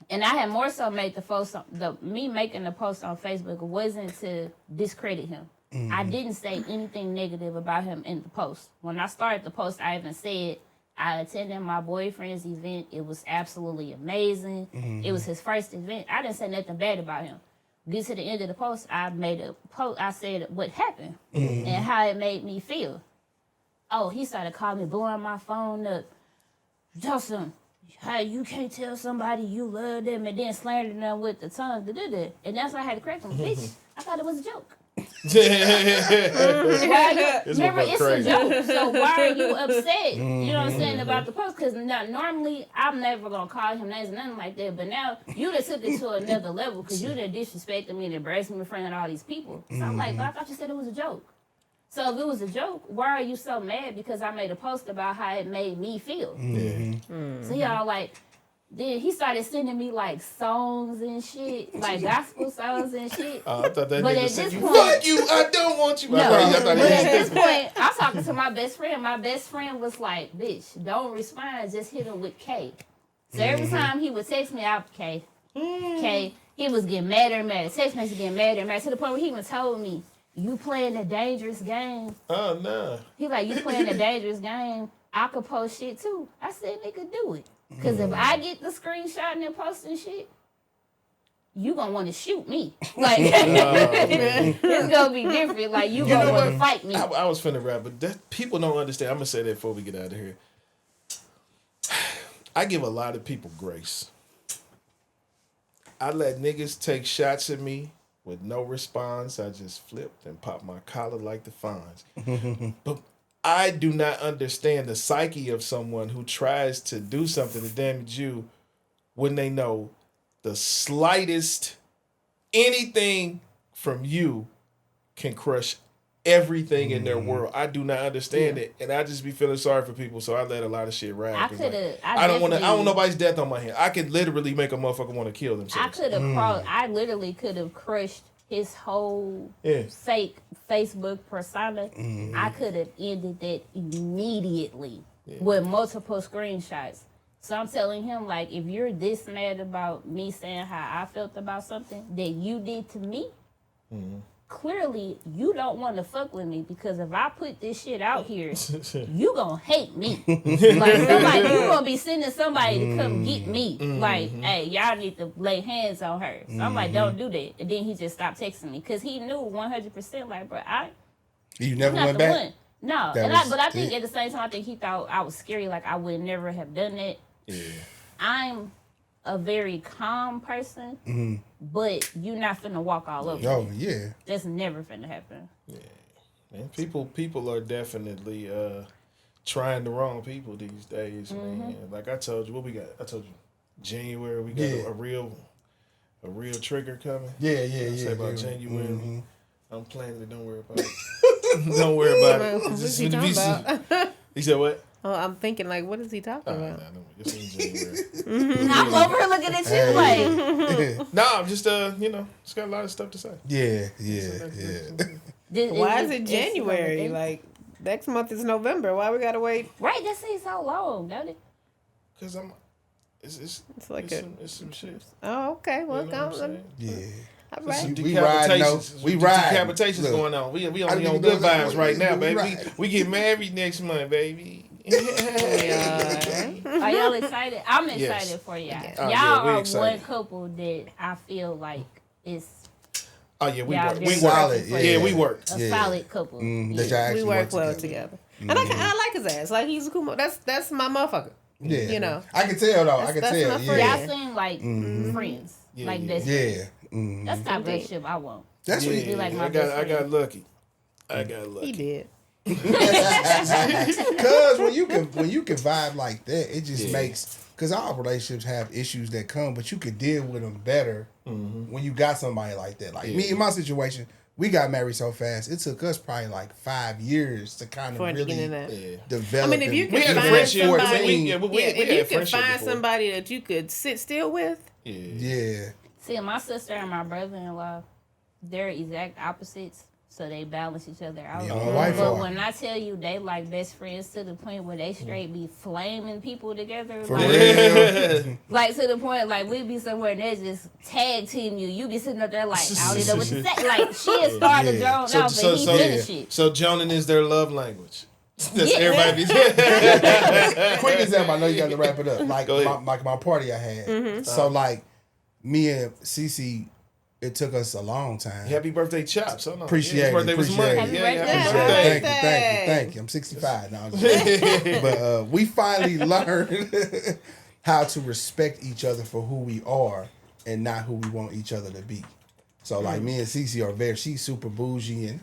And I had more so made the post, me making the post on Facebook wasn't to discredit him. I didn't say anything negative about him in the post. When I started the post, I even said, I attended my boyfriend's event. It was absolutely amazing. It was his first event. I didn't say nothing bad about him. Get to the end of the post, I made a post. I said what happened and how it made me feel. Oh, he started calling me, blowing my phone up. Justin, how you can't tell somebody you love them and then slandering them with the tongue. And that's why I had to correct him. Bitch, I thought it was a joke. Remember, it's crazy. A joke. So why are you upset? You know what I'm saying about the post? Because normally I'm never gonna call him names or nothing like that. But now you done took it to another level because you done disrespected me and embraced me in front of all these people. So I'm like, but I thought you said it was a joke. So if it was a joke, why are you so mad? Because I made a post about how it made me feel. So y'all like. Then he started sending me like songs and shit, like gospel songs and shit. I thought that but nigga at said, this you point, fuck you, I don't want you. No, but at this point, I'm talking to my best friend. My best friend was like, bitch, don't respond, just hit him with K. So every time he would text me out, K, he was getting madder and madder. Text message getting madder and madder to the point where he even told me, you playing a dangerous game. Oh, no. He like, you playing a dangerous game. I could post shit too. I said, nigga, do it. Because if I get the screenshot and posting shit, you gonna want to shoot me. Like, it's gonna be different. Like, you gonna want to fight me. I was finna rap, but people don't understand. I'm gonna say that before we get out of here. I give a lot of people grace. I let niggas take shots at me with no response. I just flipped and popped my collar like the Fonz. But I do not understand the psyche of someone who tries to do something to damage you when they know the slightest anything from you can crush everything in their world. I do not understand it, and I just be feeling sorry for people, so I let a lot of shit ride. I don't want nobody's death on my hand. I could literally make a motherfucker want to kill themselves. I literally could have crushed his whole fake Facebook persona. I could have ended that immediately with multiple screenshots. So I'm telling him, like, if you're this mad about me saying how I felt about something that you did to me, clearly you don't want to fuck with me, because if I put this shit out here, you gonna hate me. Like, somebody, you gonna be sending somebody to come get me. Like, hey, y'all need to lay hands on her. So I'm like, don't do that. And then he just stopped texting me, because he knew 100%, like, bro, you never went back? One. No, but I think at the same time, I think he thought I was scary, like I would never have done that. Yeah. I'm a very calm person, but you're not finna walk all over. Oh, me. yeah. That's never finna happen. Yeah. Man, people are definitely trying the wrong people these days, man. Like I told you, what we got? I told you, January, we got a real trigger coming. Yeah. Say about January. I'm planning it. Don't worry about it. Don't worry about it. What's he talking about? He said what? Oh, I'm thinking, like, what is he talking about? It's in January. I'm over here looking at you like. I'm just it's got a lot of stuff to say. Yeah. Why is it January? Like, next month is November. Why we gotta wait? Right, that seems so long, don't it? Because it's like it's some shit. Oh, okay. Well, you know what yeah. All right. We ride. Decapitations going on. We only on good vibes right now, baby. We get married next month, baby. Are y'all excited? I'm excited for y'all. Y'all are one couple that I feel like is. Oh yeah, we work. We solid. Yeah, we work. A solid couple. We work well together. And I like his ass. Like, he's a cool. That's my motherfucker. Yeah, you know. I can tell though. I can tell. Y'all seem like friends. Like this. Yeah. That's the type of relationship I want. That's what you like. My I got lucky. He did. Cause when you can vibe like that, it just makes. Cause all relationships have issues that come, but you could deal with them better when you got somebody like that. Like me in my situation, we got married so fast. It took us probably like 5 years to kind of really develop. I mean, if you can find somebody, if you can find somebody that you could sit still with. Yeah. See, my sister and my brother-in-law, they're exact opposites, so they balance each other out. But when I tell you they like best friends to the point where they straight be flaming people together, for real. Like to the point like we be somewhere and they just tag team you. You be sitting up there like I don't know what to say. Like she had started to drone out, but he finished it. So joning is their love language. That's everybody. Quick example. I know you got to wrap it up. Like my party I had. So like. Me and Cece, it took us a long time. Happy birthday, Chops. Appreciate it. Birthday was Monday. Happy birthday. Thank you. I'm 65 now. But we finally learned how to respect each other for who we are and not who we want each other to be. So like me and Cece are she's super bougie and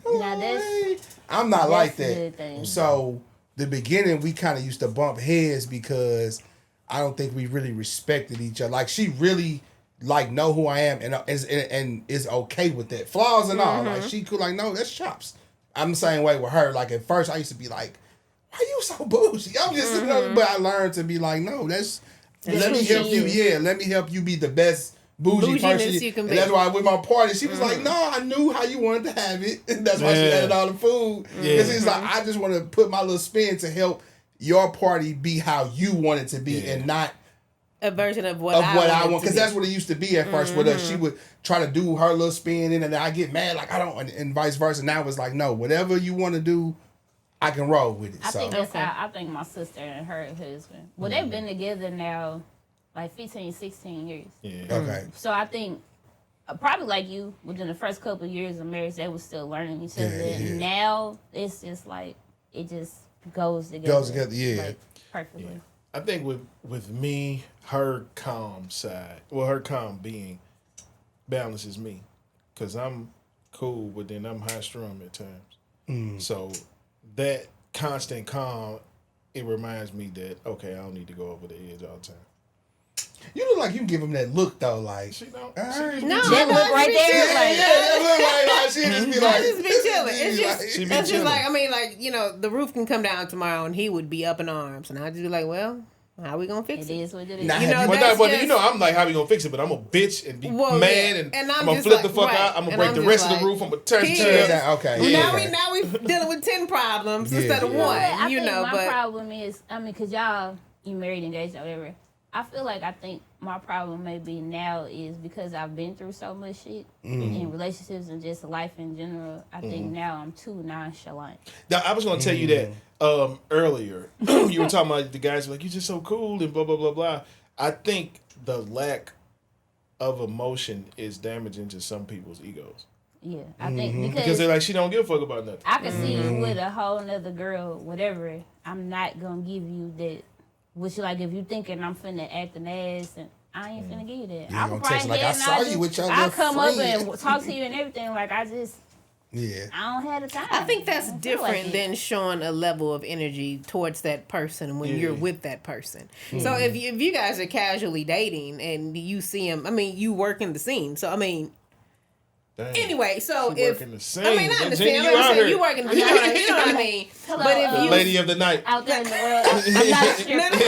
I'm not like that. So the beginning we kind of used to bump heads because I don't think we really respected each other. Like she really like know who I am and is okay with that. Flaws and all. Like she cool, like, no, that's Chops. I'm the same way with her. Like at first I used to be like, why you so bougie? I'm just but I learned to be like, no, let me help you. Yeah, let me help you be the best bougie person. You can be. And that's why with my party, she was like, no, I knew how you wanted to have it. And that's why she added all the food. Because it's like, I just want to put my little spin to help your party be how you want it to be and not a version of what I want, because that's what it used to be at first with us. She would try to do her little spin and then I get mad like I don't, and vice versa. Now it's like, no, whatever you want to do, I can roll with it. I think my sister and her husband, they've been together now like 15, 16 years. Yeah. Okay. So I think probably like you, within the first couple of years of marriage, they were still learning each other. And now it's just like it just goes together. Like, perfectly. Yeah. I think with me, her calm side, her calm being balances me. Because I'm cool, but then I'm high strung at times. So that constant calm, it reminds me that, okay, I don't need to go over the edge all the time. You look like you can give him that look though, like she don't. No, That look right there, like that look like she just be like, just be chilling. It's just, She be that's just chilling. like, I mean, like, you know, the roof can come down tomorrow and he would be up in arms, and I'd just be like, well, how we gonna fix it it? is what it is. Nah, You know, But, that's but just, you know, I'm like, how we gonna fix it? But I'm a bitch and be Well, mad, yeah. and And I'm I'm gonna just flip the like, fuck right. out. I'm gonna And break I'm the just rest of like, the roof. I'm gonna turn here. shit up. okay. Now Yeah. we dealing with 10 problems Yeah. instead of You know one. I You think know, my but problem is, I mean, because y'all, you married, engaged, or whatever. I feel like I think my problem maybe now is because I've been through so much shit in relationships and just life in general. I think now I'm too nonchalant. Now, I was gonna tell you that earlier. You were talking about the guys like, you're just so cool and blah blah blah blah. I think the lack of emotion is damaging to some people's egos. Yeah, I think Because they're like, she don't give a fuck about nothing. I can see you with a whole nother girl, whatever. I'm not gonna give you that. Which, like, if you thinking I'm finna act an ass, and I ain't finna give you that. You I'm gonna text right like, I here saw and you with your I little come up friend. and talk to you and everything. Like, I don't have the time. I think that's don't feel like different it. than showing a level of energy towards that person when you're with that person. Mm-hmm. So if you guys are casually dating and you see him, I mean, you work in the scene. So I mean, Dang. anyway, so She if working the scene. I mean, I Virginia, understand. you I'm out saying here. you working, you know what I mean. Hello, But if The you lady of the night. out there in the world, I'm not a stripper.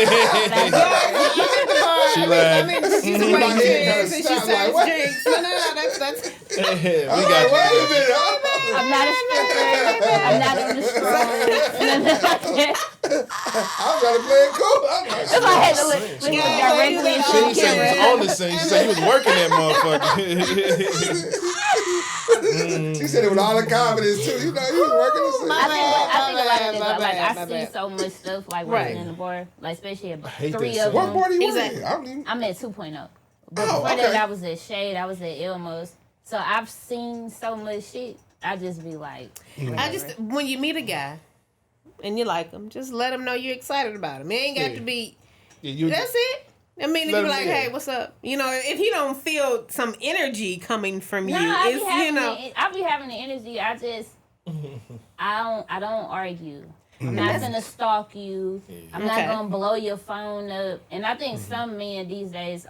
She I lied. mean, she's a My white head chicks and she kinda stopped, like, serves what? drinks. So no, that's We I'm got like, you. wait a minute. I'm not a stripper. I'm not on the strong. I'm trying to play it cool. I'm like, If I had to look directly into She the didn't say you was camera. on the scene. She said you was working that motherfucker. she said it with all the confidence too. You know, you was working the same. I think a lot of my niggas, like, bad. I see so much stuff, like, Right. working in the bar, like, especially at hate 3 that of What them. bar do you Exactly. work at? I don't even. I'm at 2.0. But Oh, before okay. that, I was at Shade, I was at Elmo's. So I've seen so much shit, I just be like, I just when you meet a guy and you like him, just let him know you're excited about him. It ain't got Yeah. to be. Yeah, you, That's it. I mean, if Let you're him like, in. hey, what's up? You know, if you don't feel some energy coming from you, I it's I be having the energy. I just, I don't argue. I'm not gonna stalk you. I'm not Okay. gonna blow your phone up. And I think some men these days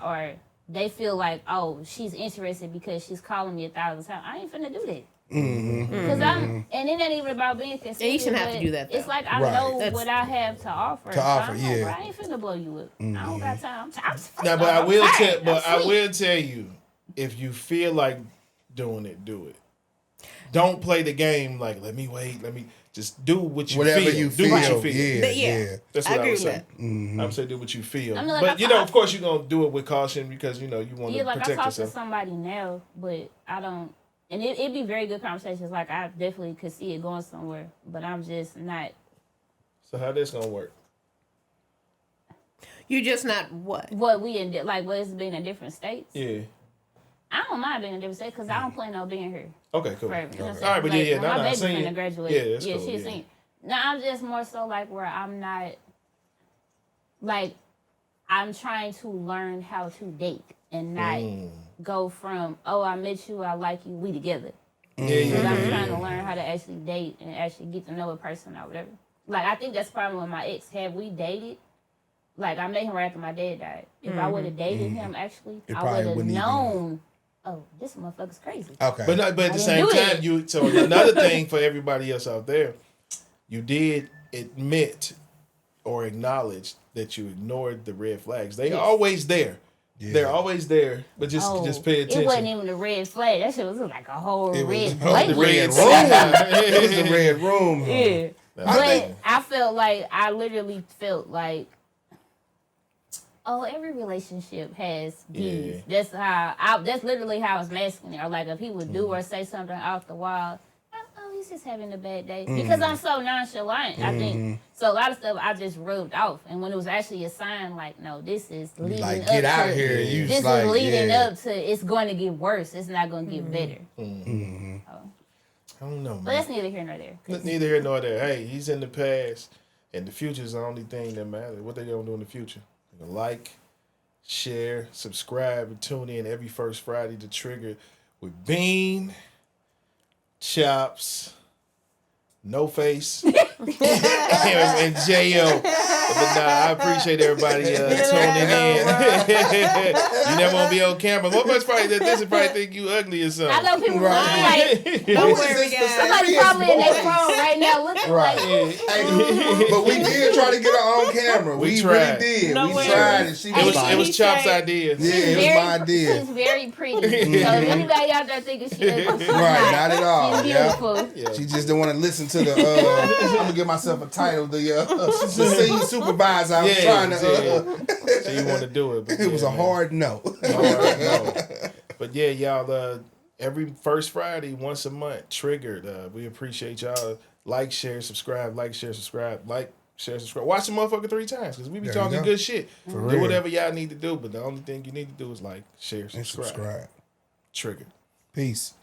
they feel like, oh, she's interested because she's calling me 1,000 times. I ain't finna do that. Cause and it ain't even about being consistent. And you shouldn't have to do that, though. It's like I Right. know That's- what I have to offer. To offer, I'm yeah. like, bro, I ain't finna blow you up. I don't got time. Now, but I will tell. But I will. will tell you, if you feel like doing it, do it. Don't play the game like let me wait. Let me just do what you Whatever feel. you do feel. what you feel. Yeah. That's I what I, agree would with say. that. I'm saying do what you feel. I mean, like, but you know, of course, you're gonna do it with caution because you know you want Yeah, to like I protect talk to yourself. somebody now, but I don't. And it'd be very good conversations. Like I definitely could see it going somewhere, but I'm just not. So how this gonna work? You're just not what? What we in like what it's been in different states. Yeah. I don't mind being in different states because I don't plan on being here Okay. Cool. forever. You know what I'm All saying? right, but Like, yeah, when my no, baby senior. finna graduate. Yeah, that's cool. she's Yeah. senior. No, I'm just more so like where I'm not. Like, I'm trying to learn how to date and not go from I met you, I like you, we together. Yeah. Because I'm trying to learn how to actually date and actually get to know a person or whatever. Like, I think that's the problem with my ex. Had we dated, like, I met him right after my dad died. If I would have dated him, actually, It I probably would have wouldn't even- known, this motherfucker's crazy. Okay. But at the didn't same do time, it. so another thing for everybody else out there, you did admit or acknowledge that you ignored the red flags. They are always there. Yeah. They're always there, but just pay attention. It wasn't even a red flag. That shit was like a whole It was red the blanket. red room. It was the red room. Huh? Yeah. I think- But I felt like, I literally felt like, every relationship has these. Yeah. That's literally how I was masking it. Or like if he would do or say something off the wall, he's just having a bad day. Because I'm so nonchalant, I think. So a lot of stuff I just rubbed off. And when it was actually a sign like, no, this is leading Like, up get to, out here. You this just like, is leading yeah. up to, it's going to get worse. It's not going to get better. I don't know, But man. that's neither here nor there. Neither here nor there. Hey, he's in the past, and the future is the only thing that matters. What they gonna do in the future? They're gonna like, share, subscribe, and tune in every first Friday to Trigger with Bean, Chops, No Face, and JL. But nah, I appreciate everybody tuning in. You never want to be on camera. What much probably this is probably think you ugly or something. I know people like, Don't worry, guys. somebody probably in their phone right now looking Right. like, Hey, but we did try to get her on camera. We tried. really did. No we worries. tried, and she was like, It was Chop's idea. yeah, it was my idea. She's very pretty. So if anybody out there thinking she ugly, she's Right, not at all. She's Yeah. beautiful. Yeah. She just didn't want to listen to the. I'm gonna give myself a title. The senior supervisor. I was trying to. So you want to do it? But It was a hard no. Hard no. But yeah, y'all. Every first Friday, once a month, Triggered. We appreciate y'all. Like, share, subscribe. Like, share, subscribe. Like, share, subscribe. Watch the motherfucker 3 times because we be talking good shit. For do real. whatever y'all need to do, but the only thing you need to do is like, share, And subscribe. subscribe. Triggered. Peace.